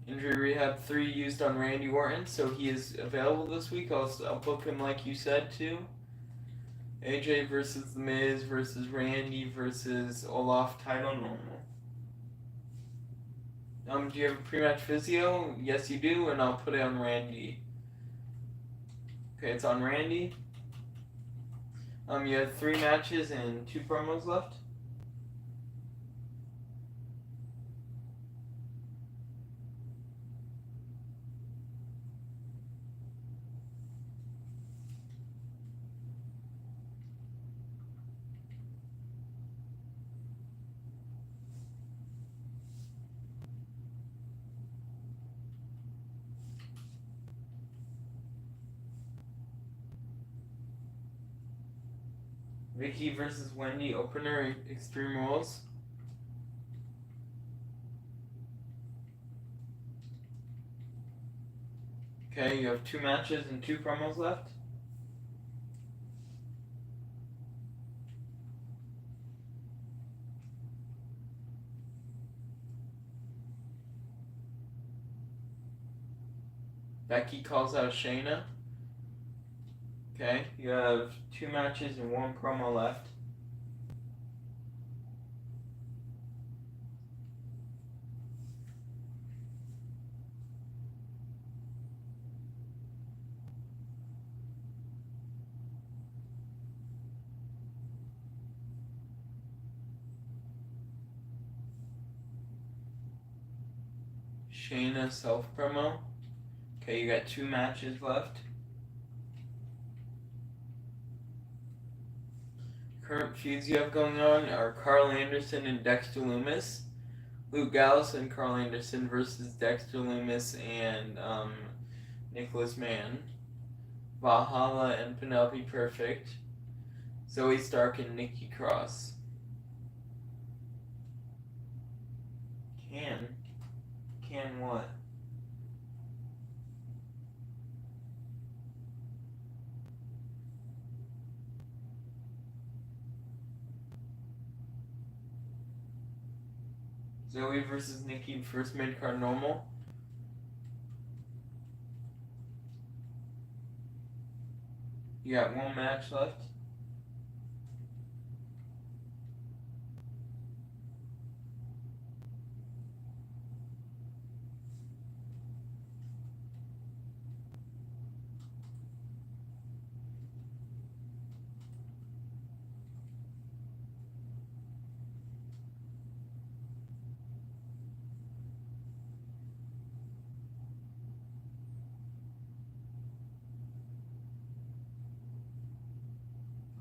Speaker 1: Injury Rehab 3 used on Randy Orton, so he is available this week. I'll book him like you said too. AJ versus The Miz versus Randy versus Olaf, title normal. Do you have a pre-match physio? Yes, you do, and I'll put it on Randy. Okay, it's on Randy. You have 3 matches and 2 promos left. Vicky versus Wendy, opener, Extreme Rules. Okay, you have 2 matches and 2 promos left. Becky calls out Shayna. Okay, you have 2 matches and 1 promo left. Shayna self promo. Okay, you got 2 matches left. Current feuds you have going on are Carl Anderson and Dexter Lumis. Luke Gallows and Carl Anderson versus Dexter Lumis and Nicholas Mann. Valhalla and Penelope Perfect. Zoe Stark and Nikki Cross. Can what? Zoe versus Nikki, first mid-card normal. You got 1 match left.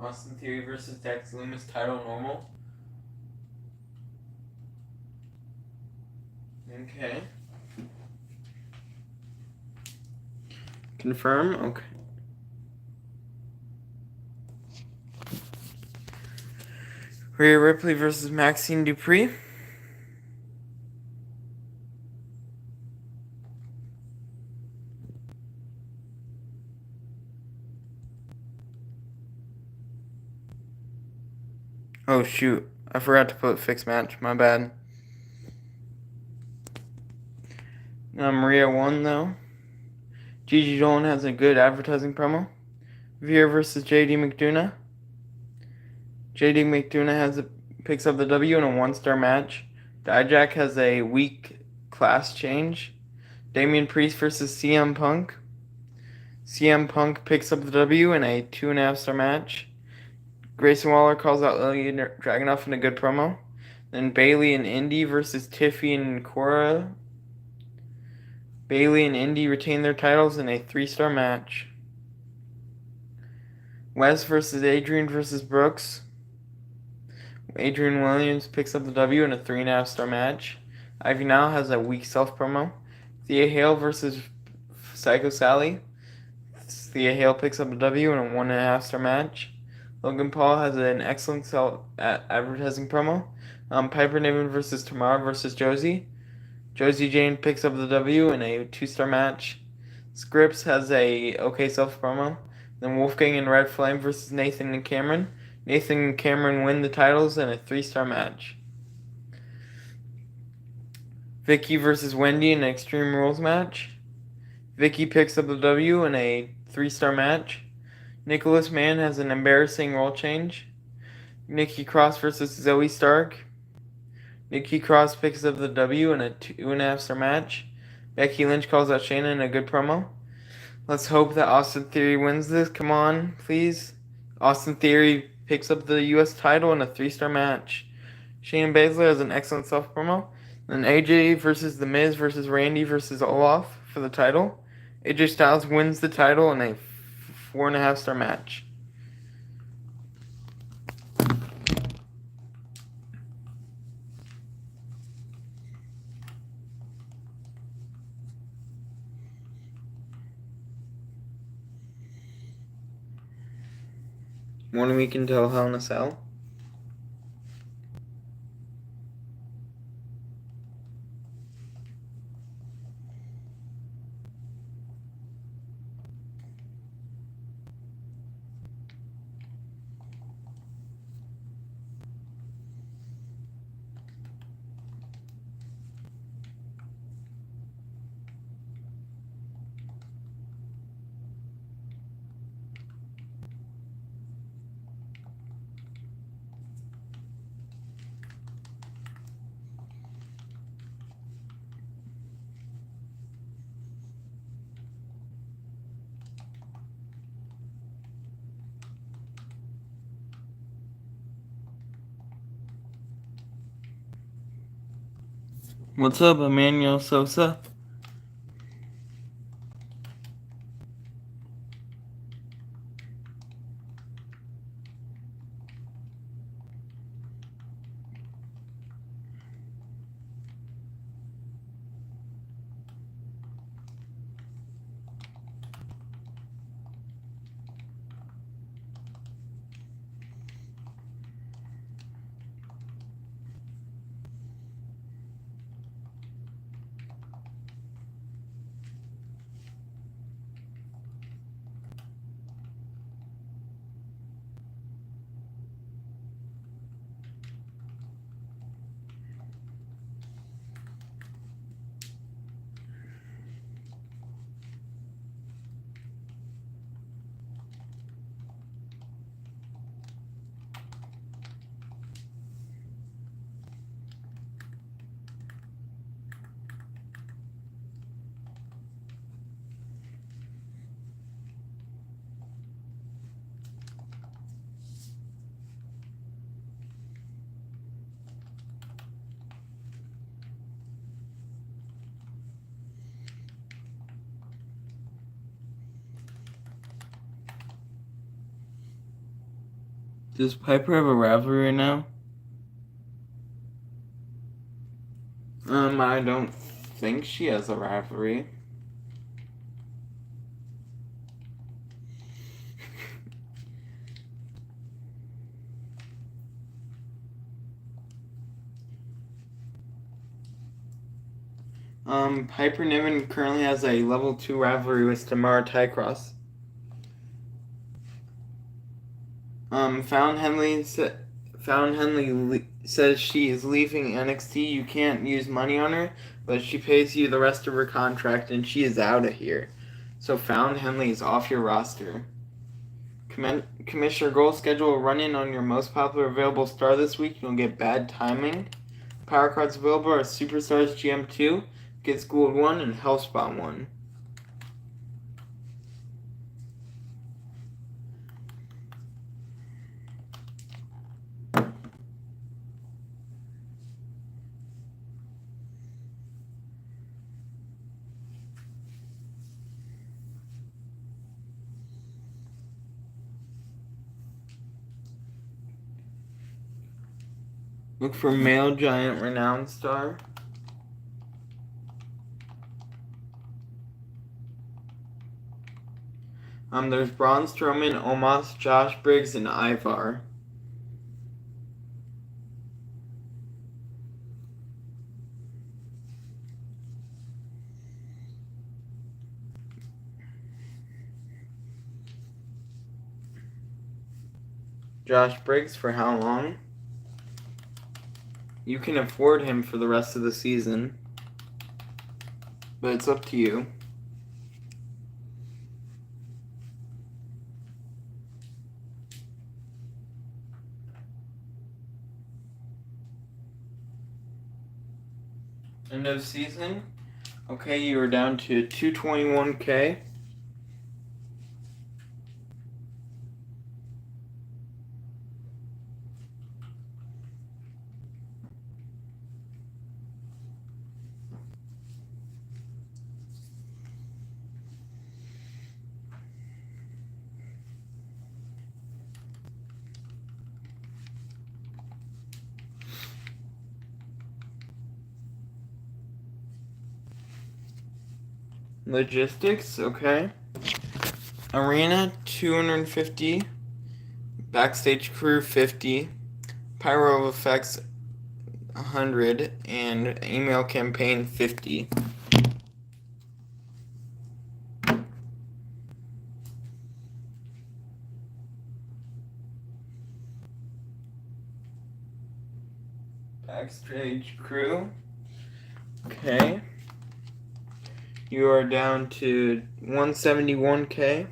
Speaker 1: Austin Theory versus Dex Lumis, title normal. Okay. Confirm? Okay. Rhea Ripley versus Maxine Dupree. Oh shoot, I forgot to put fixed match, my bad. Maria won though. Gigi Dolan has a good advertising promo. Veer versus JD McDonough. JD McDonough picks up the W in a 1-star match. Dijak has a weak class change. Damian Priest versus CM Punk. CM Punk picks up the W in a 2.5-star match. Grayson Waller calls out Lily Dragunov in a good promo. Then Bayley and Indy versus Tiffy and Cora. Bayley and Indy retain their titles in a 3-star match. Wes versus Adrian versus Brooks. Adrian Williams picks up the W in a 3.5-star match. Ivy Nile has a weak self promo. Thea Hale versus Psycho Sally. Thea Hale picks up a W in a 1.5-star match. Logan Paul has an excellent advertising promo. Piper Niven versus Tamara versus Josie. Josie Jane picks up the W in a 2-star match. Scripps has a okay self-promo. Then Wolfgang and Red Flame versus Nathan and Cameron. Nathan and Cameron win the titles in a 3-star match. Vicky versus Wendy in an Extreme Rules match. Vicky picks up the W in a 3-star match. Nicholas Mann has an embarrassing role change. Nikki Cross versus Zoe Stark. Nikki Cross picks up the W in a 2.5-star match. Becky Lynch calls out Shayna in a good promo. Let's hope that Austin Theory wins this. Come on, please. Austin Theory picks up the U.S. title in a 3-star match. Shayna Baszler has an excellent self-promo. Then AJ versus The Miz versus Randy versus Olaf for the title. AJ Styles wins the title in a 4.5-star match. One week until Hell in a Cell. What's up, Emmanuel Sosa? Does Piper have a rivalry right now? I don't think she has a rivalry. Piper Niven currently has a level 2 rivalry with Tamara Tycross. Fallon Henley says she is leaving NXT. You can't use money on her, but she pays you the rest of her contract, and she is out of here. So Fallon Henley is off your roster. Commissioner Gold schedule a run-in on your most popular available star this week. You'll get bad timing. Power cards available are Superstars GM2, Get Schooled 1, and Hellspawn 1. Look for male giant renowned star. There's Braun Strowman, Omos, Josh Briggs, and Ivar. Josh Briggs for how long. You can afford him for the rest of the season, but it's up to you. End of season. Okay, you are down to 221K. Logistics, okay. Arena 250. Backstage crew 50. Pyro effects 100. And email campaign 50. Backstage crew. Okay. You are down to 171K.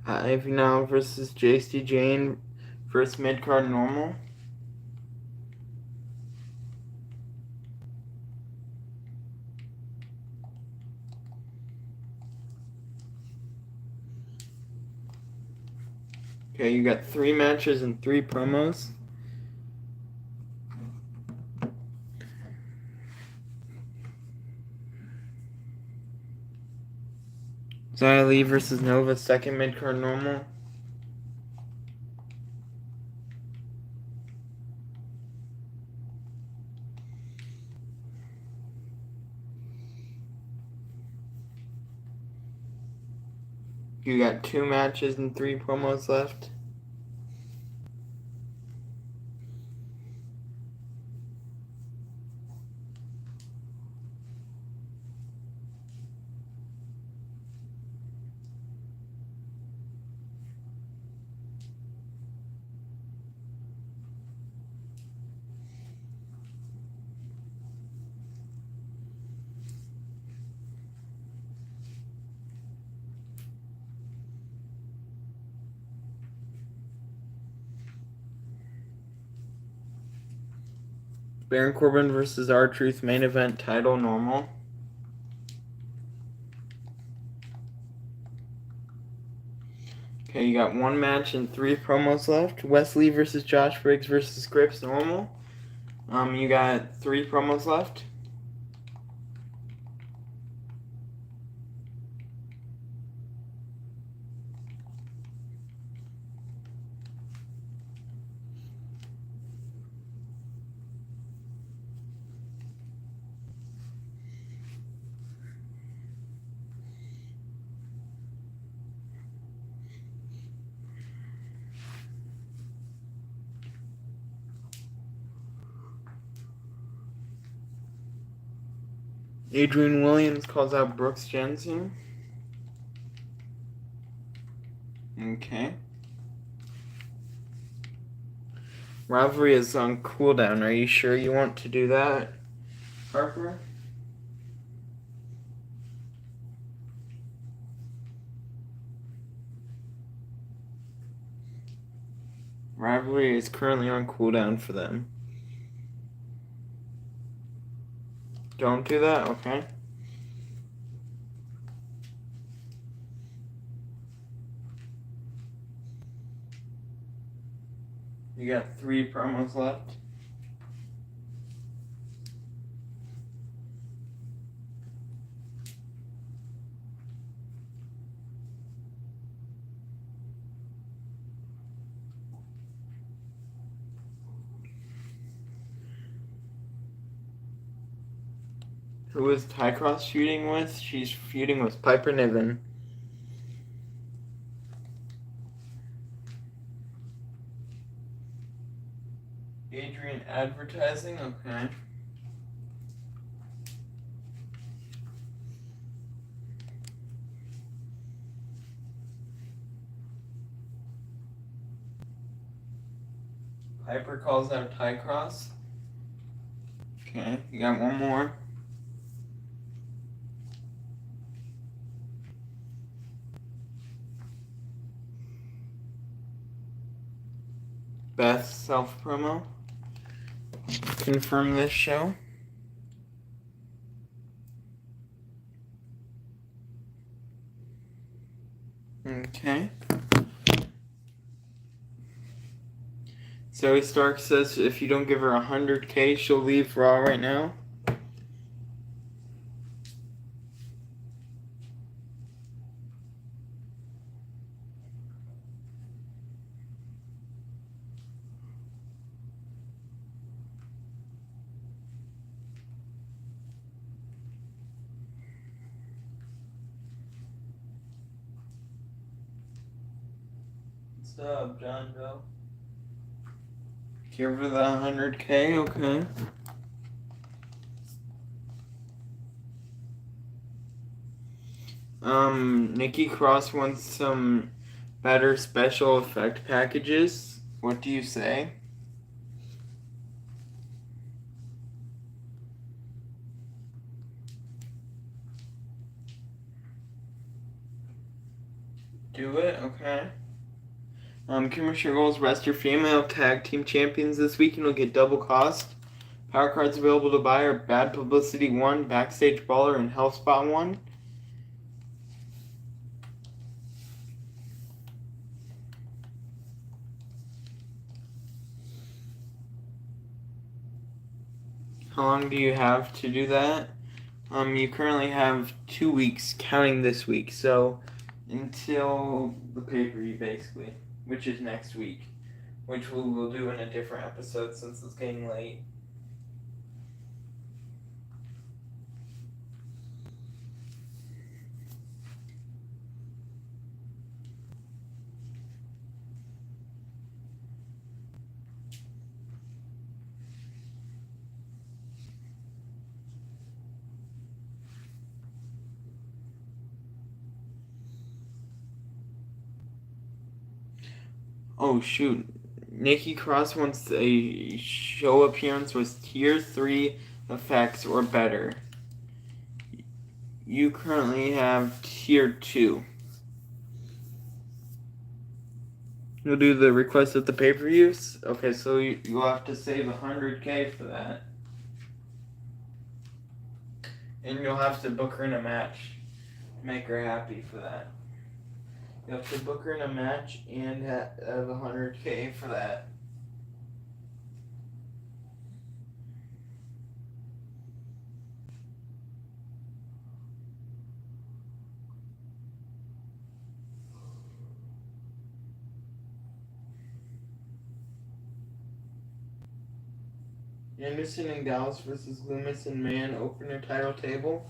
Speaker 1: Ivy now versus JC Jane, first mid card normal. Okay, you got 3 matches and 3 promos. Xia Li versus Nova, second mid card normal. You got 2 matches and 3 promos left. Baron Corbin versus R-Truth, main event title normal. Okay, you got 1 match and 3 promos left. Wesley versus Josh Briggs versus Scripps normal. You got 3 promos left. Adrian Williams calls out Brooks Jensen. Okay. Rivalry is on cooldown. Are you sure you want to do that, Harper? Rivalry is currently on cooldown for them. Don't do that? Okay. You got 3 promos left. Who is Tycross feuding with? She's feuding with Piper Niven. Adrian advertising? Okay. Harper calls out Tycross. Okay, you got one more. Beth self promo. Confirm this show. Okay. Zoe Stark says if you don't give her 100K, she'll leave Raw right now. What's up, John Doe? Give her the 100K, okay. Nikki Cross wants some better special effect packages. What do you say? Do it, okay. Commissioner Goals, rest your female tag team champions this week and you'll get double cost. Power cards available to buy are Bad Publicity 1, Backstage Baller, and Health Spot 1. How long do you have to do that? You currently have 2 weeks, counting this week, so until the pay-per-view, basically, which is next week, which we will do in a different episode since it's getting late. Oh shoot, Nikki Cross wants a show appearance with Tier 3 effects or better. You currently have Tier 2. You'll do the request at the pay-per-views? Okay, so you'll have to save 100K for that. And you'll have to book her in a match. Make her happy for that. You have to book her in a match and have 100K for that. Anderson and Dallas versus Loomis and Mann opener title table.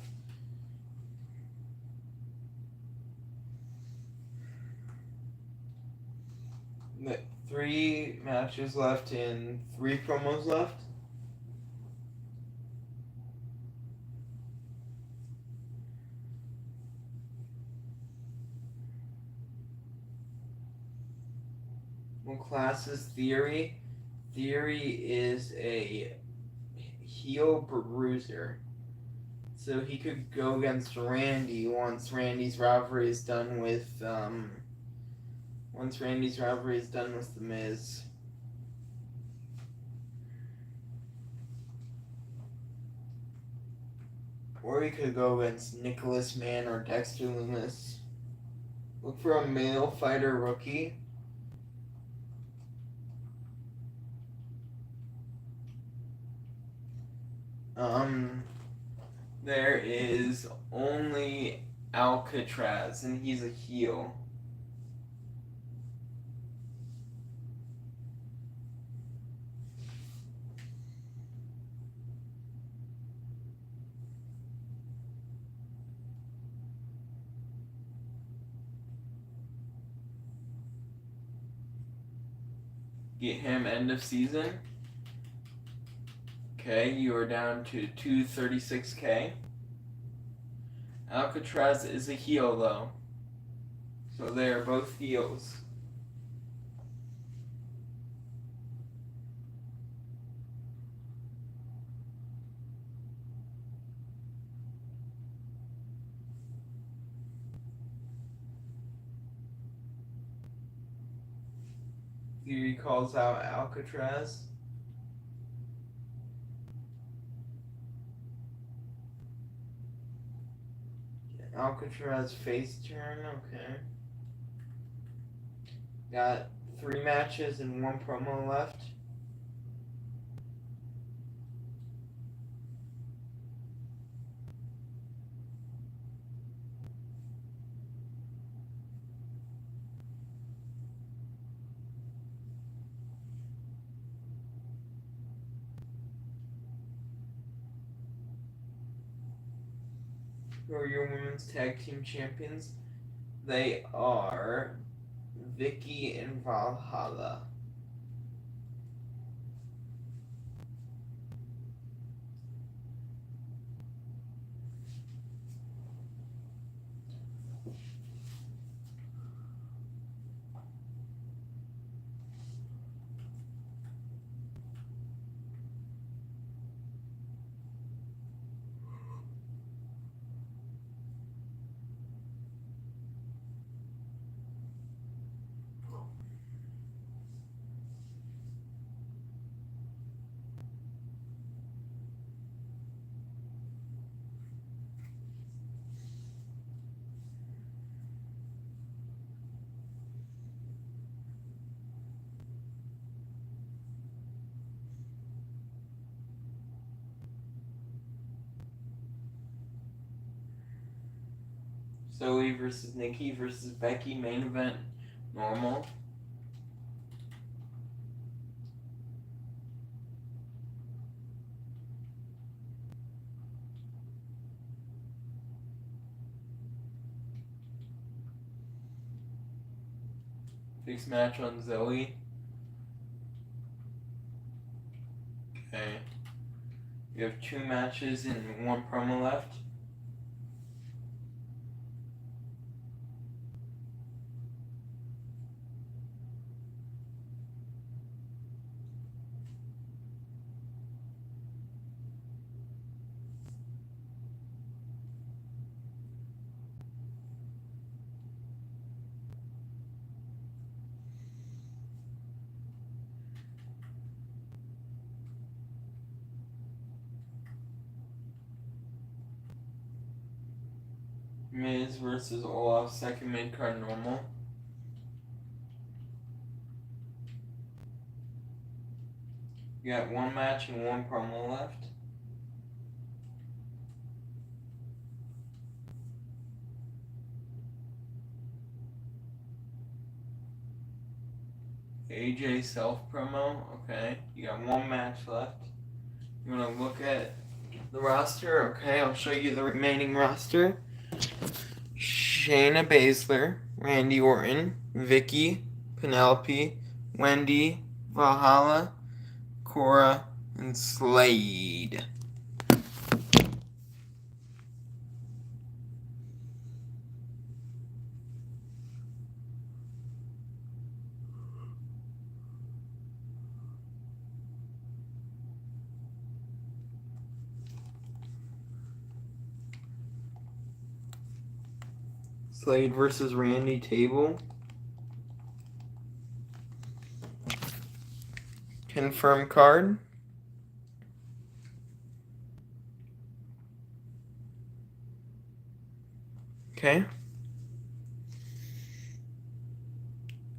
Speaker 1: The 3 matches left and 3 promos left. Well, class's Theory. Theory is a heel bruiser. So he could go against Randy once Randy's rivalry is done with The Miz. Or you could go against Nicholas Mann or Dexter Loomis. Look for a male fighter rookie. There is only Alcatraz, and he's a heel. Get him end of season. Okay, you are down to 236K. Alcatraz is a heel though. So they are both heels. He calls out Alcatraz. Alcatraz face turn, okay. Got 3 matches and 1 promo left. Who are your women's tag team champions? They are Vicky and Valhalla. Zoe versus Nikki versus Becky, main event, normal. Fixed match on Zoe. Okay. We have 2 matches and 1 promo left. Miz versus Olaf, second mid card normal. You got 1 match and 1 promo left. AJ self promo, okay. You got 1 match left. You want to look at the roster? Okay, I'll show you the remaining roster. Shayna Baszler, Randy Orton, Vicky, Penelope, Wendy, Valhalla, Cora, and Slade. Slade versus Randy table. Confirm card. Okay.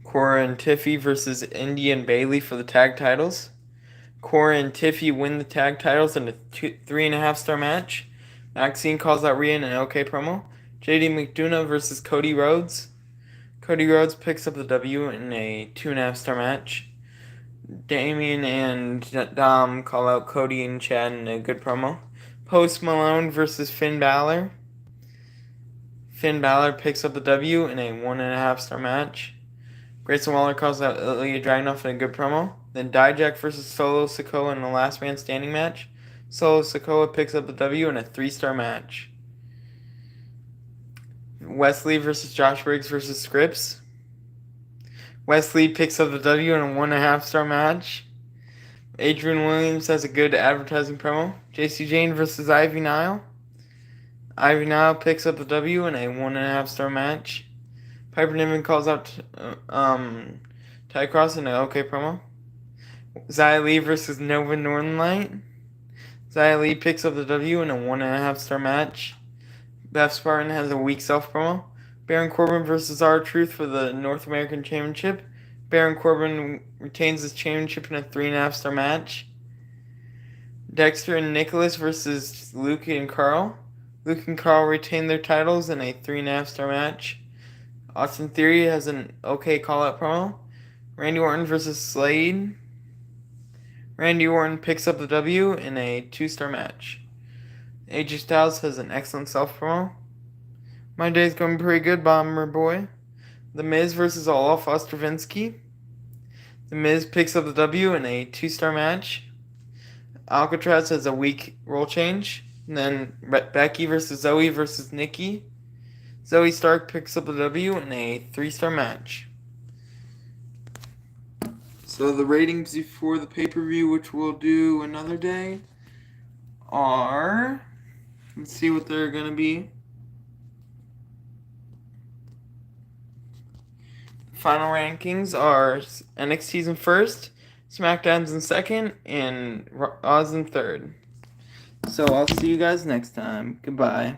Speaker 1: Cora and Tiffy versus Indy and Bailey for the tag titles. Cora and Tiffy win the tag titles in a 3.5-star match. Maxine calls out Rhea in an OK promo. JD McDonough versus Cody Rhodes. Cody Rhodes picks up the W in a 2.5-star match. Damien and Dom call out Cody and Chad in a good promo. Post Malone versus Finn Balor. Finn Balor picks up the W in a 1.5-star match. Grayson Waller calls out Ilya Dragunov in a good promo. Then Dijak versus Solo Sikoa in a last man standing match. Solo Sikoa picks up the W in a 3-star match. Wesley versus Josh Briggs versus Scripps. Wesley picks up the W in a 1.5-star match. Adrian Williams has a good advertising promo. JC Jane versus Ivy Nile. Ivy Nile picks up the W in a 1.5-star match. Piper Niven calls out Ty Cross in an OK promo. Xia Li versus Nova Northern Light. Xia Li picks up the W in a 1.5-star match. Beth Spartan has a weak self promo. Baron Corbin versus R-Truth for the North American Championship. Baron Corbin retains his championship in a 3.5-star match. Dexter and Nicholas versus Luke and Carl. Luke and Carl retain their titles in a 3.5-star match. Austin Theory has an OK call-out promo. Randy Orton versus Slade. Randy Orton picks up the W in a 2-star match. AJ Styles has an excellent self-promo. My day's going pretty good, Bomber Boy. The Miz versus Olaf Ostrovinsky. The Miz picks up the W in a 2-star match. Alcatraz has a weak role change. And then Becky versus Zoe versus Nikki. Zoe Stark picks up the W in a 3-star match. So the ratings before the pay-per-view, which we'll do another day, are... Let's see what they're going to be. Final rankings are NXT's in first, SmackDown's in second, and Raw's in third. So I'll see you guys next time. Goodbye.